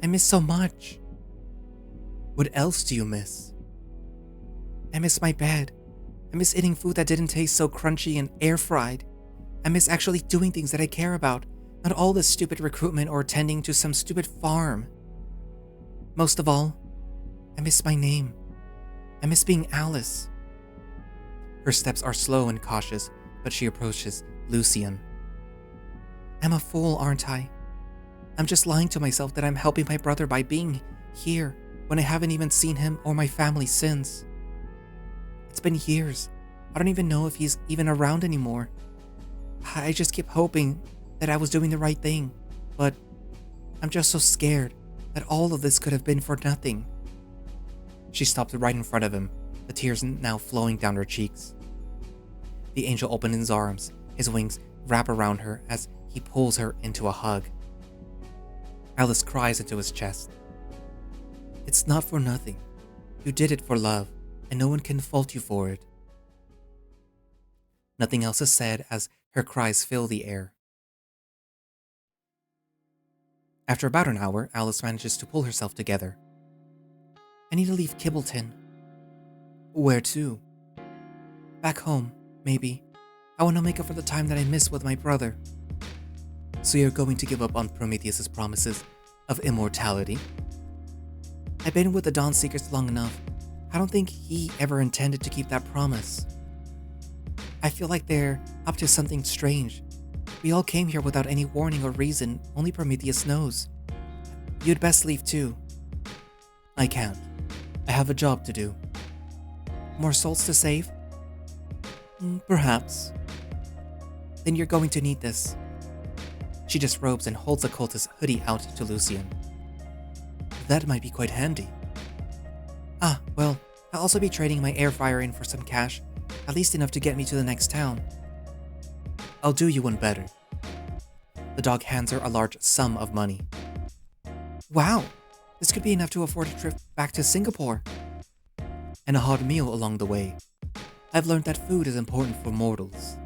I miss so much. What else do you miss? I miss my bed. I miss eating food that didn't taste so crunchy and air fried. I miss actually doing things that I care about. Not all this stupid recruitment or tending to some stupid farm. Most of all, I miss my name. I miss being Alice. Her steps are slow and cautious, but she approaches Lucian. I'm a fool, aren't I? I'm just lying to myself that I'm helping my brother by being here when I haven't even seen him or my family since. It's been years. I don't even know if he's even around anymore. I just keep hoping that I was doing the right thing, but I'm just so scared that all of this could have been for nothing. She stops right in front of him, the tears now flowing down her cheeks. The angel opens his arms, his wings wrap around her as he pulls her into a hug. Alice cries into his chest. It's not for nothing. You did it for love, and no one can fault you for it. Nothing else is said as her cries fill the air. After about an hour, Alice manages to pull herself together. I need to leave Kibbleton. Where to? Back home, maybe. I want to make up for the time that I missed with my brother. So you're going to give up on Prometheus's promises of immortality? I've been with the Dawnseekers long enough. I don't think he ever intended to keep that promise. I feel like they're up to something strange. We all came here without any warning or reason, only Prometheus knows. You'd best leave too. I can't. I have a job to do. More souls to save? Perhaps. Then you're going to need this. She disrobes and holds the cultist's hoodie out to Lucian. That might be quite handy. Well, I'll also be trading my air fryer in for some cash, at least enough to get me to the next town. I'll do you one better. The dog hands her a large sum of money. Wow, this could be enough to afford a trip back to Singapore. And a hot meal along the way. I've learned that food is important for mortals.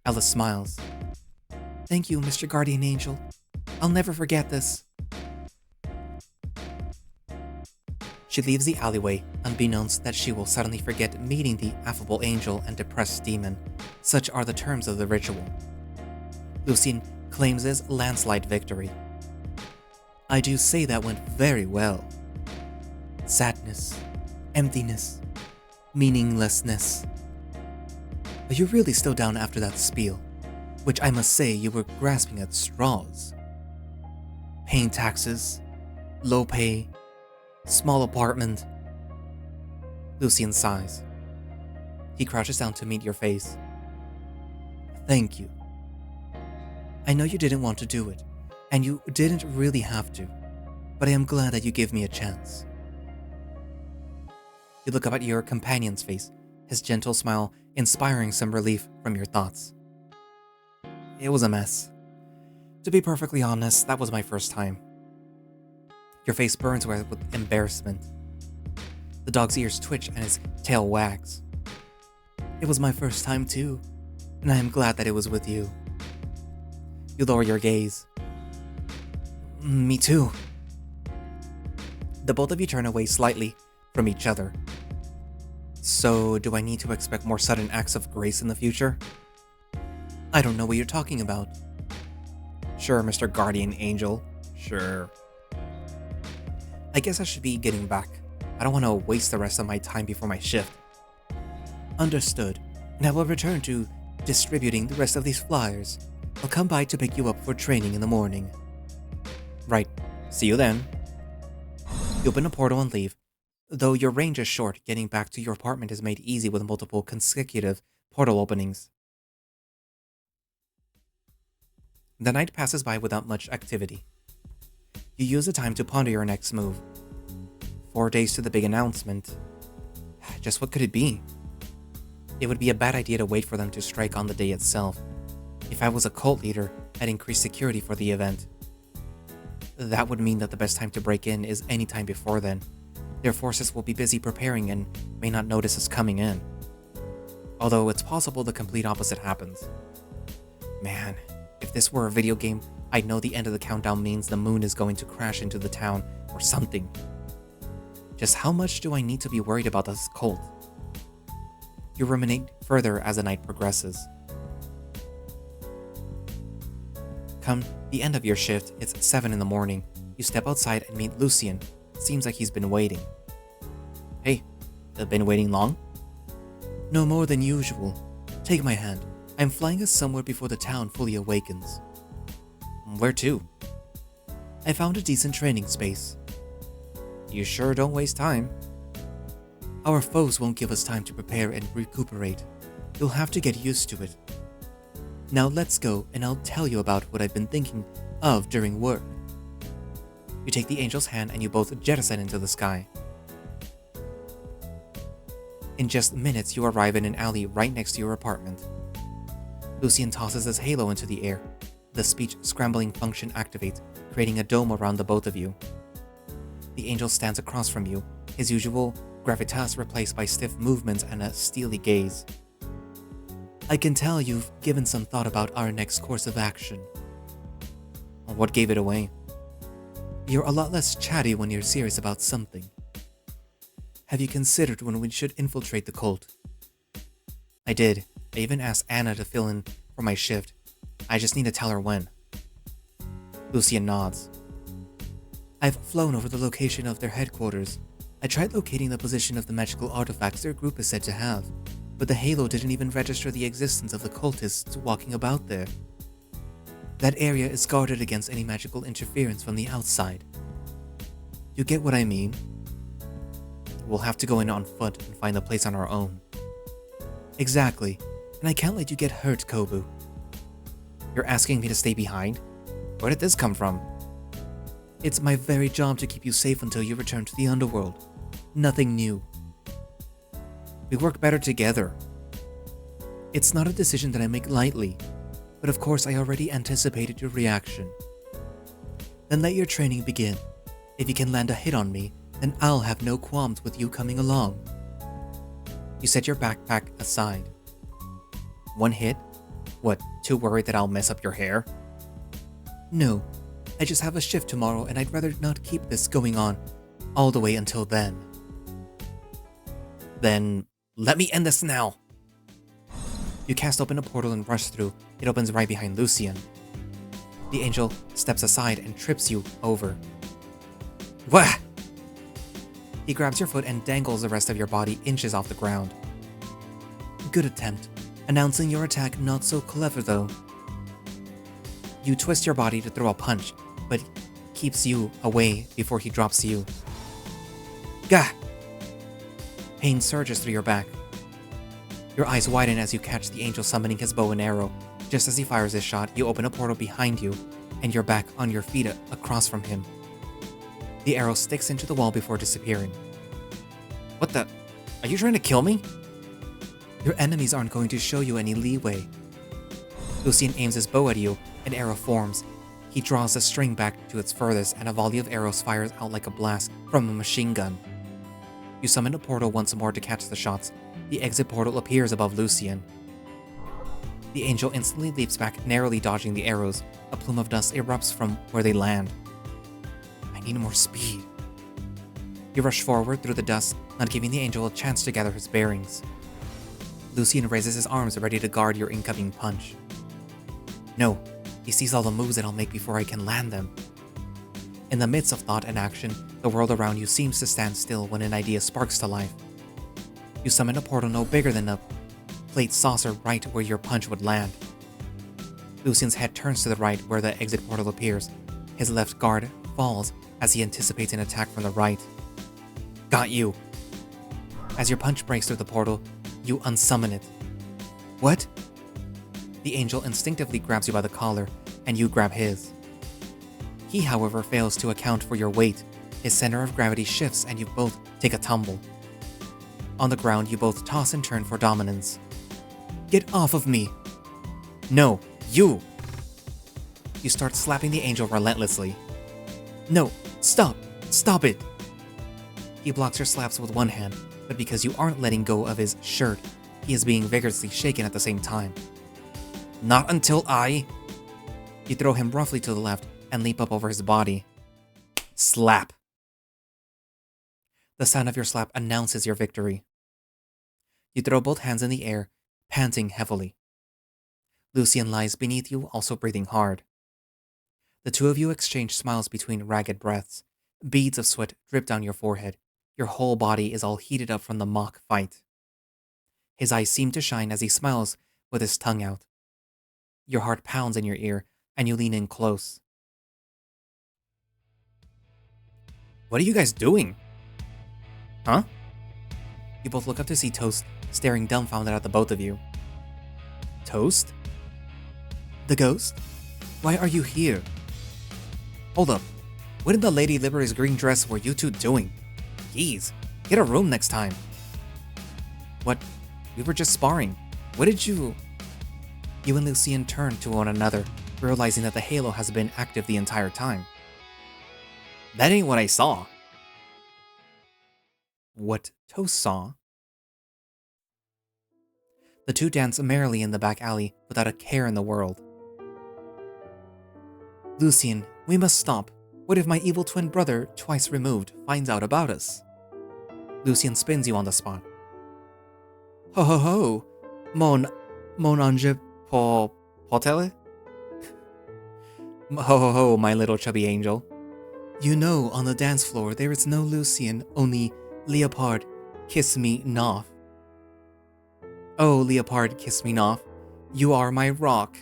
Alice smiles. Thank you, Mr. Guardian Angel. I'll never forget this. She leaves the alleyway, unbeknownst that she will suddenly forget meeting the affable angel and depressed demon. Such are the terms of the ritual. Lucian claims his landslide victory. I do say that went very well. Sadness, emptiness, meaninglessness. Are you really still down after that spiel? Which I must say you were grasping at straws. Paying taxes, low pay, small apartment. Lucian sighs. He crouches down to meet your face. Thank you. I know you didn't want to do it, and you didn't really have to, but I am glad that you gave me a chance. You look up at your companion's face, his gentle smile inspiring some relief from your thoughts. It was a mess. To be perfectly honest, that was my first time. Your face burns with embarrassment. The dog's ears twitch and his tail wags. It was my first time too, and I am glad that it was with you. You lower your gaze. Me too. The both of you turn away slightly from each other. So, do I need to expect more sudden acts of grace in the future? I don't know what you're talking about. Sure, Mr. Guardian Angel. Sure. I guess I should be getting back. I don't want to waste the rest of my time before my shift. Understood. And I will return to distributing the rest of these flyers. I'll come by to pick you up for training in the morning. Right. See you then. You open a portal and leave. Though your range is short, getting back to your apartment is made easy with multiple consecutive portal openings. The night passes by without much activity. You use the time to ponder your next move. 4 days to the big announcement. Just what could it be? It would be a bad idea to wait for them to strike on the day itself. If I was a cult leader, I'd increase security for the event. That would mean that the best time to break in is any time before then. Their forces will be busy preparing and may not notice us coming in. Although it's possible the complete opposite happens. Man, if this were a video game, I'd know the end of the countdown means the moon is going to crash into the town or something. Just how much do I need to be worried about this cult? You ruminate further as the night progresses. Come the end of your shift, it's 7 in the morning. You step outside and meet Lucian. Seems like he's been waiting. Hey, been waiting long? No more than usual. Take my hand. I'm flying us somewhere before the town fully awakens. Where to? I found a decent training space. You sure don't waste time. Our foes won't give us time to prepare and recuperate. You'll have to get used to it. Now let's go and I'll tell you about what I've been thinking of during work. You take the angel's hand and you both jettison into the sky. In just minutes, you arrive in an alley right next to your apartment. Lucian tosses his halo into the air. The speech scrambling function activates, creating a dome around the both of you. The angel stands across from you, his usual gravitas replaced by stiff movements and a steely gaze. I can tell you've given some thought about our next course of action. What gave it away? You're a lot less chatty when you're serious about something. Have you considered when we should infiltrate the cult? I did. I even asked Anna to fill in for my shift. I just need to tell her when. Lucian nods. I've flown over the location of their headquarters. I tried locating the position of the magical artifacts their group is said to have, but the halo didn't even register the existence of the cultists walking about there. That area is guarded against any magical interference from the outside. You get what I mean? We'll have to go in on foot and find the place on our own. Exactly, and I can't let you get hurt, Kobu. You're asking me to stay behind? Where did this come from? It's my very job to keep you safe until you return to the underworld. Nothing new. We work better together. It's not a decision that I make lightly, but of course I already anticipated your reaction. Then let your training begin. If you can land a hit on me, then I'll have no qualms with you coming along. You set your backpack aside. One hit? What, too worried that I'll mess up your hair? No, I just have a shift tomorrow and I'd rather not keep this going on all the way until then. Then, let me end this now. You cast open a portal and rush through. It opens right behind Lucian. The angel steps aside and trips you over. Wah! He grabs your foot and dangles the rest of your body inches off the ground. Good attempt. Announcing your attack not so clever though. You twist your body to throw a punch, but keeps you away before he drops you. Gah! Pain surges through your back. Your eyes widen as you catch the angel summoning his bow and arrow. Just as he fires his shot, you open a portal behind you, and you're back on your feet across from him. The arrow sticks into the wall before disappearing. What the? Are you trying to kill me? Your enemies aren't going to show you any leeway. Lucian aims his bow at you, an arrow forms. He draws the string back to its furthest, and a volley of arrows fires out like a blast from a machine gun. You summon a portal once more to catch the shots. The exit portal appears above Lucian. The angel instantly leaps back, narrowly dodging the arrows. A plume of dust erupts from where they land. I need more speed. You rush forward through the dust, not giving the angel a chance to gather his bearings. Lucian raises his arms ready to guard your incoming punch. No, he sees all the moves that I'll make before I can land them. In the midst of thought and action, the world around you seems to stand still when an idea sparks to life. You summon a portal no bigger than a plate saucer right where your punch would land. Lucian's head turns to the right where the exit portal appears. His left guard falls as he anticipates an attack from the right. Got you. As your punch breaks through the portal, you unsummon it. What? The angel instinctively grabs you by the collar, and you grab his. He, however, fails to account for your weight. His center of gravity shifts and you both take a tumble. On the ground, you both toss and turn for dominance. Get off of me! No, you! You start slapping the angel relentlessly. No, stop! Stop it! He blocks your slaps with one hand, but because you aren't letting go of his shirt, he is being vigorously shaken at the same time. Not until I... You throw him roughly to the left and leap up over his body. Slap! The sound of your slap announces your victory. You throw both hands in the air, panting heavily. Lucian lies beneath you, also breathing hard. The two of you exchange smiles between ragged breaths. Beads of sweat drip down your forehead. Your whole body is all heated up from the mock fight. His eyes seem to shine as he smiles with his tongue out. Your heart pounds in your ear, and you lean in close. What are you guys doing? Huh? You both look up to see Toast staring dumbfounded at the both of you. Toast? The ghost? Why are you here? Hold up. What in the Lady Library's green dress were you two doing? Geez, get a room next time. What? We were just sparring. What did you... You and Lucian turn to one another, realizing that the halo has been active the entire time. That ain't what I saw. What Toast saw? The two dance merrily in the back alley without a care in the world. Lucian, we must stop. What if my evil twin brother, twice removed, finds out about us? Lucian spins you on the spot. Ho ho ho! Mon ange potele? Ho ho ho, my little chubby angel. You know, on the dance floor there is no Lucian, only Leopard, kiss me noff. Oh, Leopard, kiss me noff. You are my rock.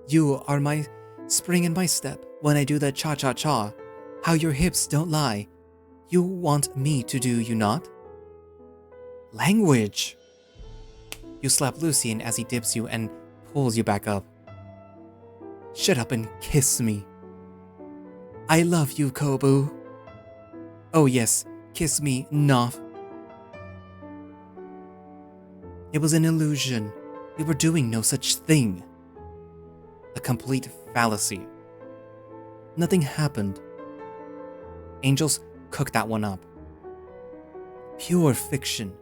You are my spring in my step when I do the cha-cha-cha. How your hips don't lie. You want me to do, you not? Language! You slap Lucian as he dips you and pulls you back up. Shut up and kiss me. I love you, Kobu. Oh yes, kiss me, noff. It was an illusion. We were doing no such thing. A complete fallacy. Nothing happened. Angels cooked that one up. Pure fiction.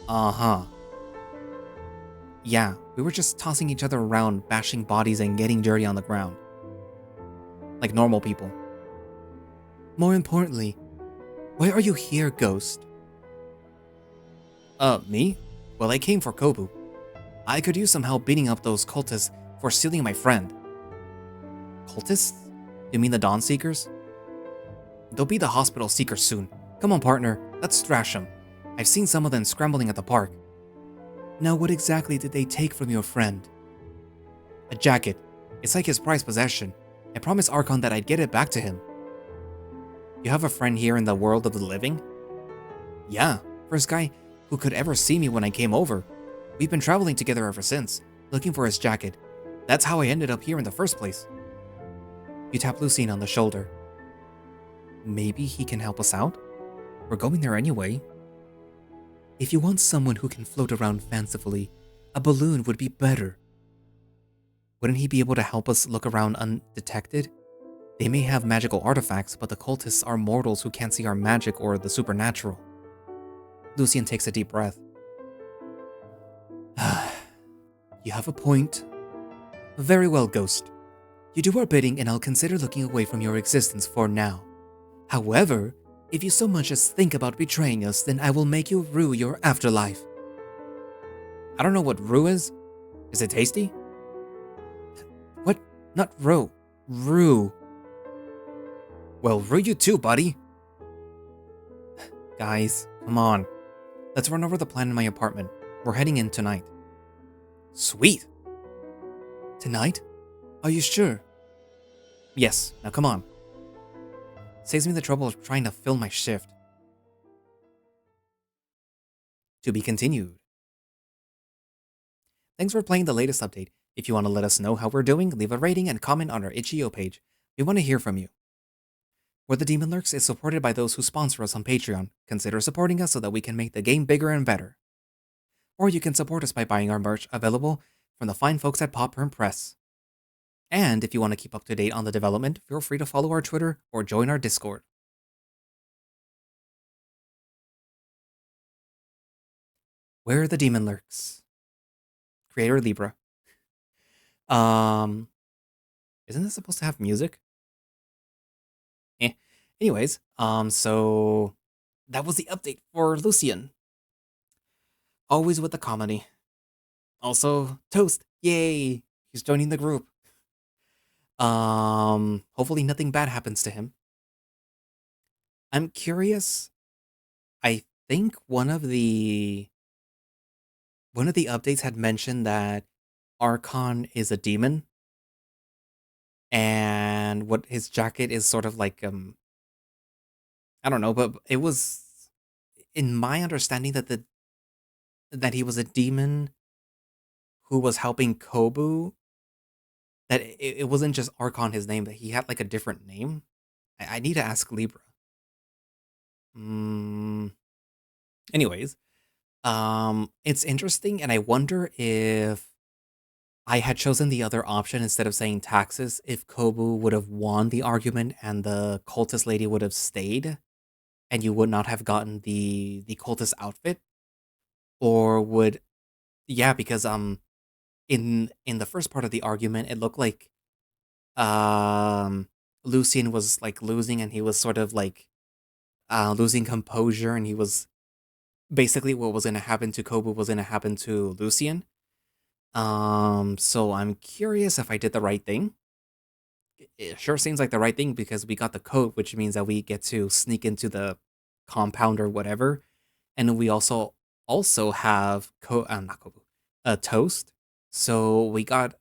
Uh-huh. Yeah, we were just tossing each other around, bashing bodies and getting dirty on the ground. Like normal people. More importantly, why are you here, Ghost? Me? Well, I came for Kobu. I could use some help beating up those cultists for stealing my friend. Cultists? You mean the Dawn Seekers? They'll be the hospital seekers soon. Come on, partner, let's thrash them. I've seen some of them scrambling at the park. Now, what exactly did they take from your friend? A jacket. It's like his prized possession. I promised Archon that I'd get it back to him. You have a friend here in the world of the living? Yeah, first guy who could ever see me when I came over. We've been traveling together ever since, looking for his jacket. That's how I ended up here in the first place. You tap Lucian on the shoulder. Maybe he can help us out? We're going there anyway. If you want someone who can float around fancifully, a balloon would be better. Wouldn't he be able to help us look around undetected? They may have magical artifacts, but the cultists are mortals who can't see our magic or the supernatural. Lucian takes a deep breath. You have a point. Very well, Ghost. You do our bidding and I'll consider looking away from your existence for now. However, if you so much as think about betraying us, then I will make you rue your afterlife. I don't know what rue is. Is it tasty? What? Not rue. Rue. Well, rue you too, buddy. Guys, come on. Let's run over the plan in my apartment. We're heading in tonight. Sweet. Tonight? Are you sure? Yes, now come on. Saves me the trouble of trying to fill my shift. To be continued. Thanks for playing the latest update. If you want to let us know how we're doing, leave a rating and comment on our itch.io page. We want to hear from you. Where the Demon Lurks is supported by those who sponsor us on Patreon. Consider supporting us so that we can make the game bigger and better. Or you can support us by buying our merch available from the fine folks at Pop Press. And if you want to keep up to date on the development, feel free to follow our Twitter or join our Discord. Where are the Demon Lurks? Creator Libra. Isn't this supposed to have music? Anyways, so that was the update for Lucian. Always with the comedy. Also, Toast, yay! He's joining the group. Hopefully nothing bad happens to him. I'm curious. I think one of the updates had mentioned that Archon is a demon, and what his jacket is sort of like I don't know, but it was in my understanding that he was a demon who was helping Kobu. That it wasn't just Archon his name, that he had like a different name. I need to ask Libra. Mm, anyways, it's interesting, and I wonder if I had chosen the other option instead of saying taxes, if Kobu would have won the argument and the cultist lady would have stayed, and you would not have gotten the cultist outfit, or would yeah, because in the first part of the argument, it looked like um Lucian was like losing, and he was sort of like losing composure, and he was basically what was going to happen to Kobu was going to happen to Lucian. So I'm curious if I did the right thing. It sure seems like the right thing because we got the code, which means that we get to sneak into the compound or whatever, and we also have not Kobu, Toast. So we got,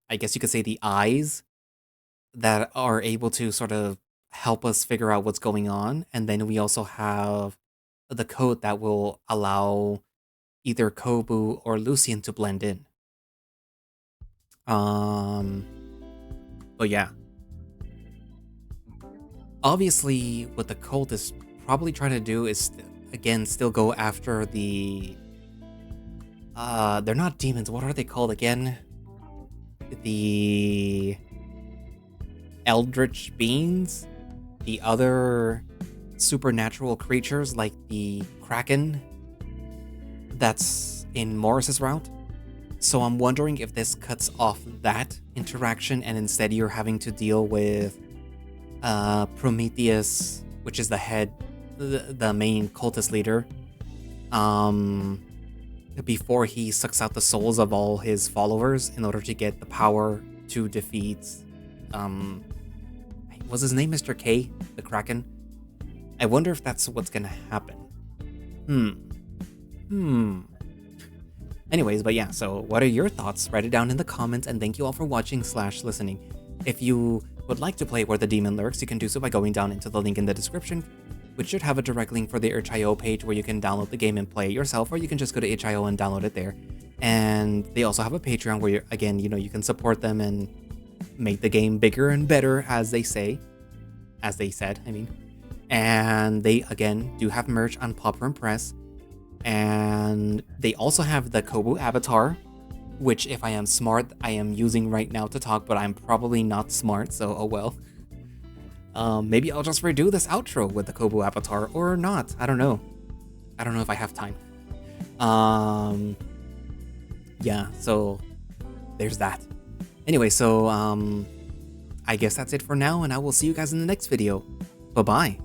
I guess you could say, the eyes that are able to sort of help us figure out what's going on, and then we also have the code that will allow either Kobu or Lucian to blend in. Um, but yeah, obviously, what the cult is probably trying to do is again still go after the. They're not demons. What are they called again? The eldritch beings, the other supernatural creatures like the Kraken that's in Morris's route. So I'm wondering if this cuts off that interaction and instead you're having to deal with Prometheus, which is the main cultist leader, before he sucks out the souls of all his followers in order to get the power to defeat, was his name Mr. K, the Kraken? I wonder if that's what's gonna happen. Anyways, but yeah, so what are your thoughts? Write it down in the comments, and thank you all for watching / listening. If you would like to play Where the Demon Lurks, you can do so by going down into the link in the description, which should have a direct link for the itch.io page where you can download the game and play it yourself, or you can just go to itch.io and download it there. And they also have a Patreon where you're, again, you can support them and make the game bigger and better, as they said, I mean. And they, again, do have merch on Popper and Press. And they also have the Kobu avatar, which, if I am smart, I am using right now to talk, but I'm probably not smart, so oh well. Maybe I'll just redo this outro with the Kobu avatar, or not. I don't know. I don't know if I have time. Yeah, so there's that. Anyway, so I guess that's it for now, and I will see you guys in the next video. Bye-bye.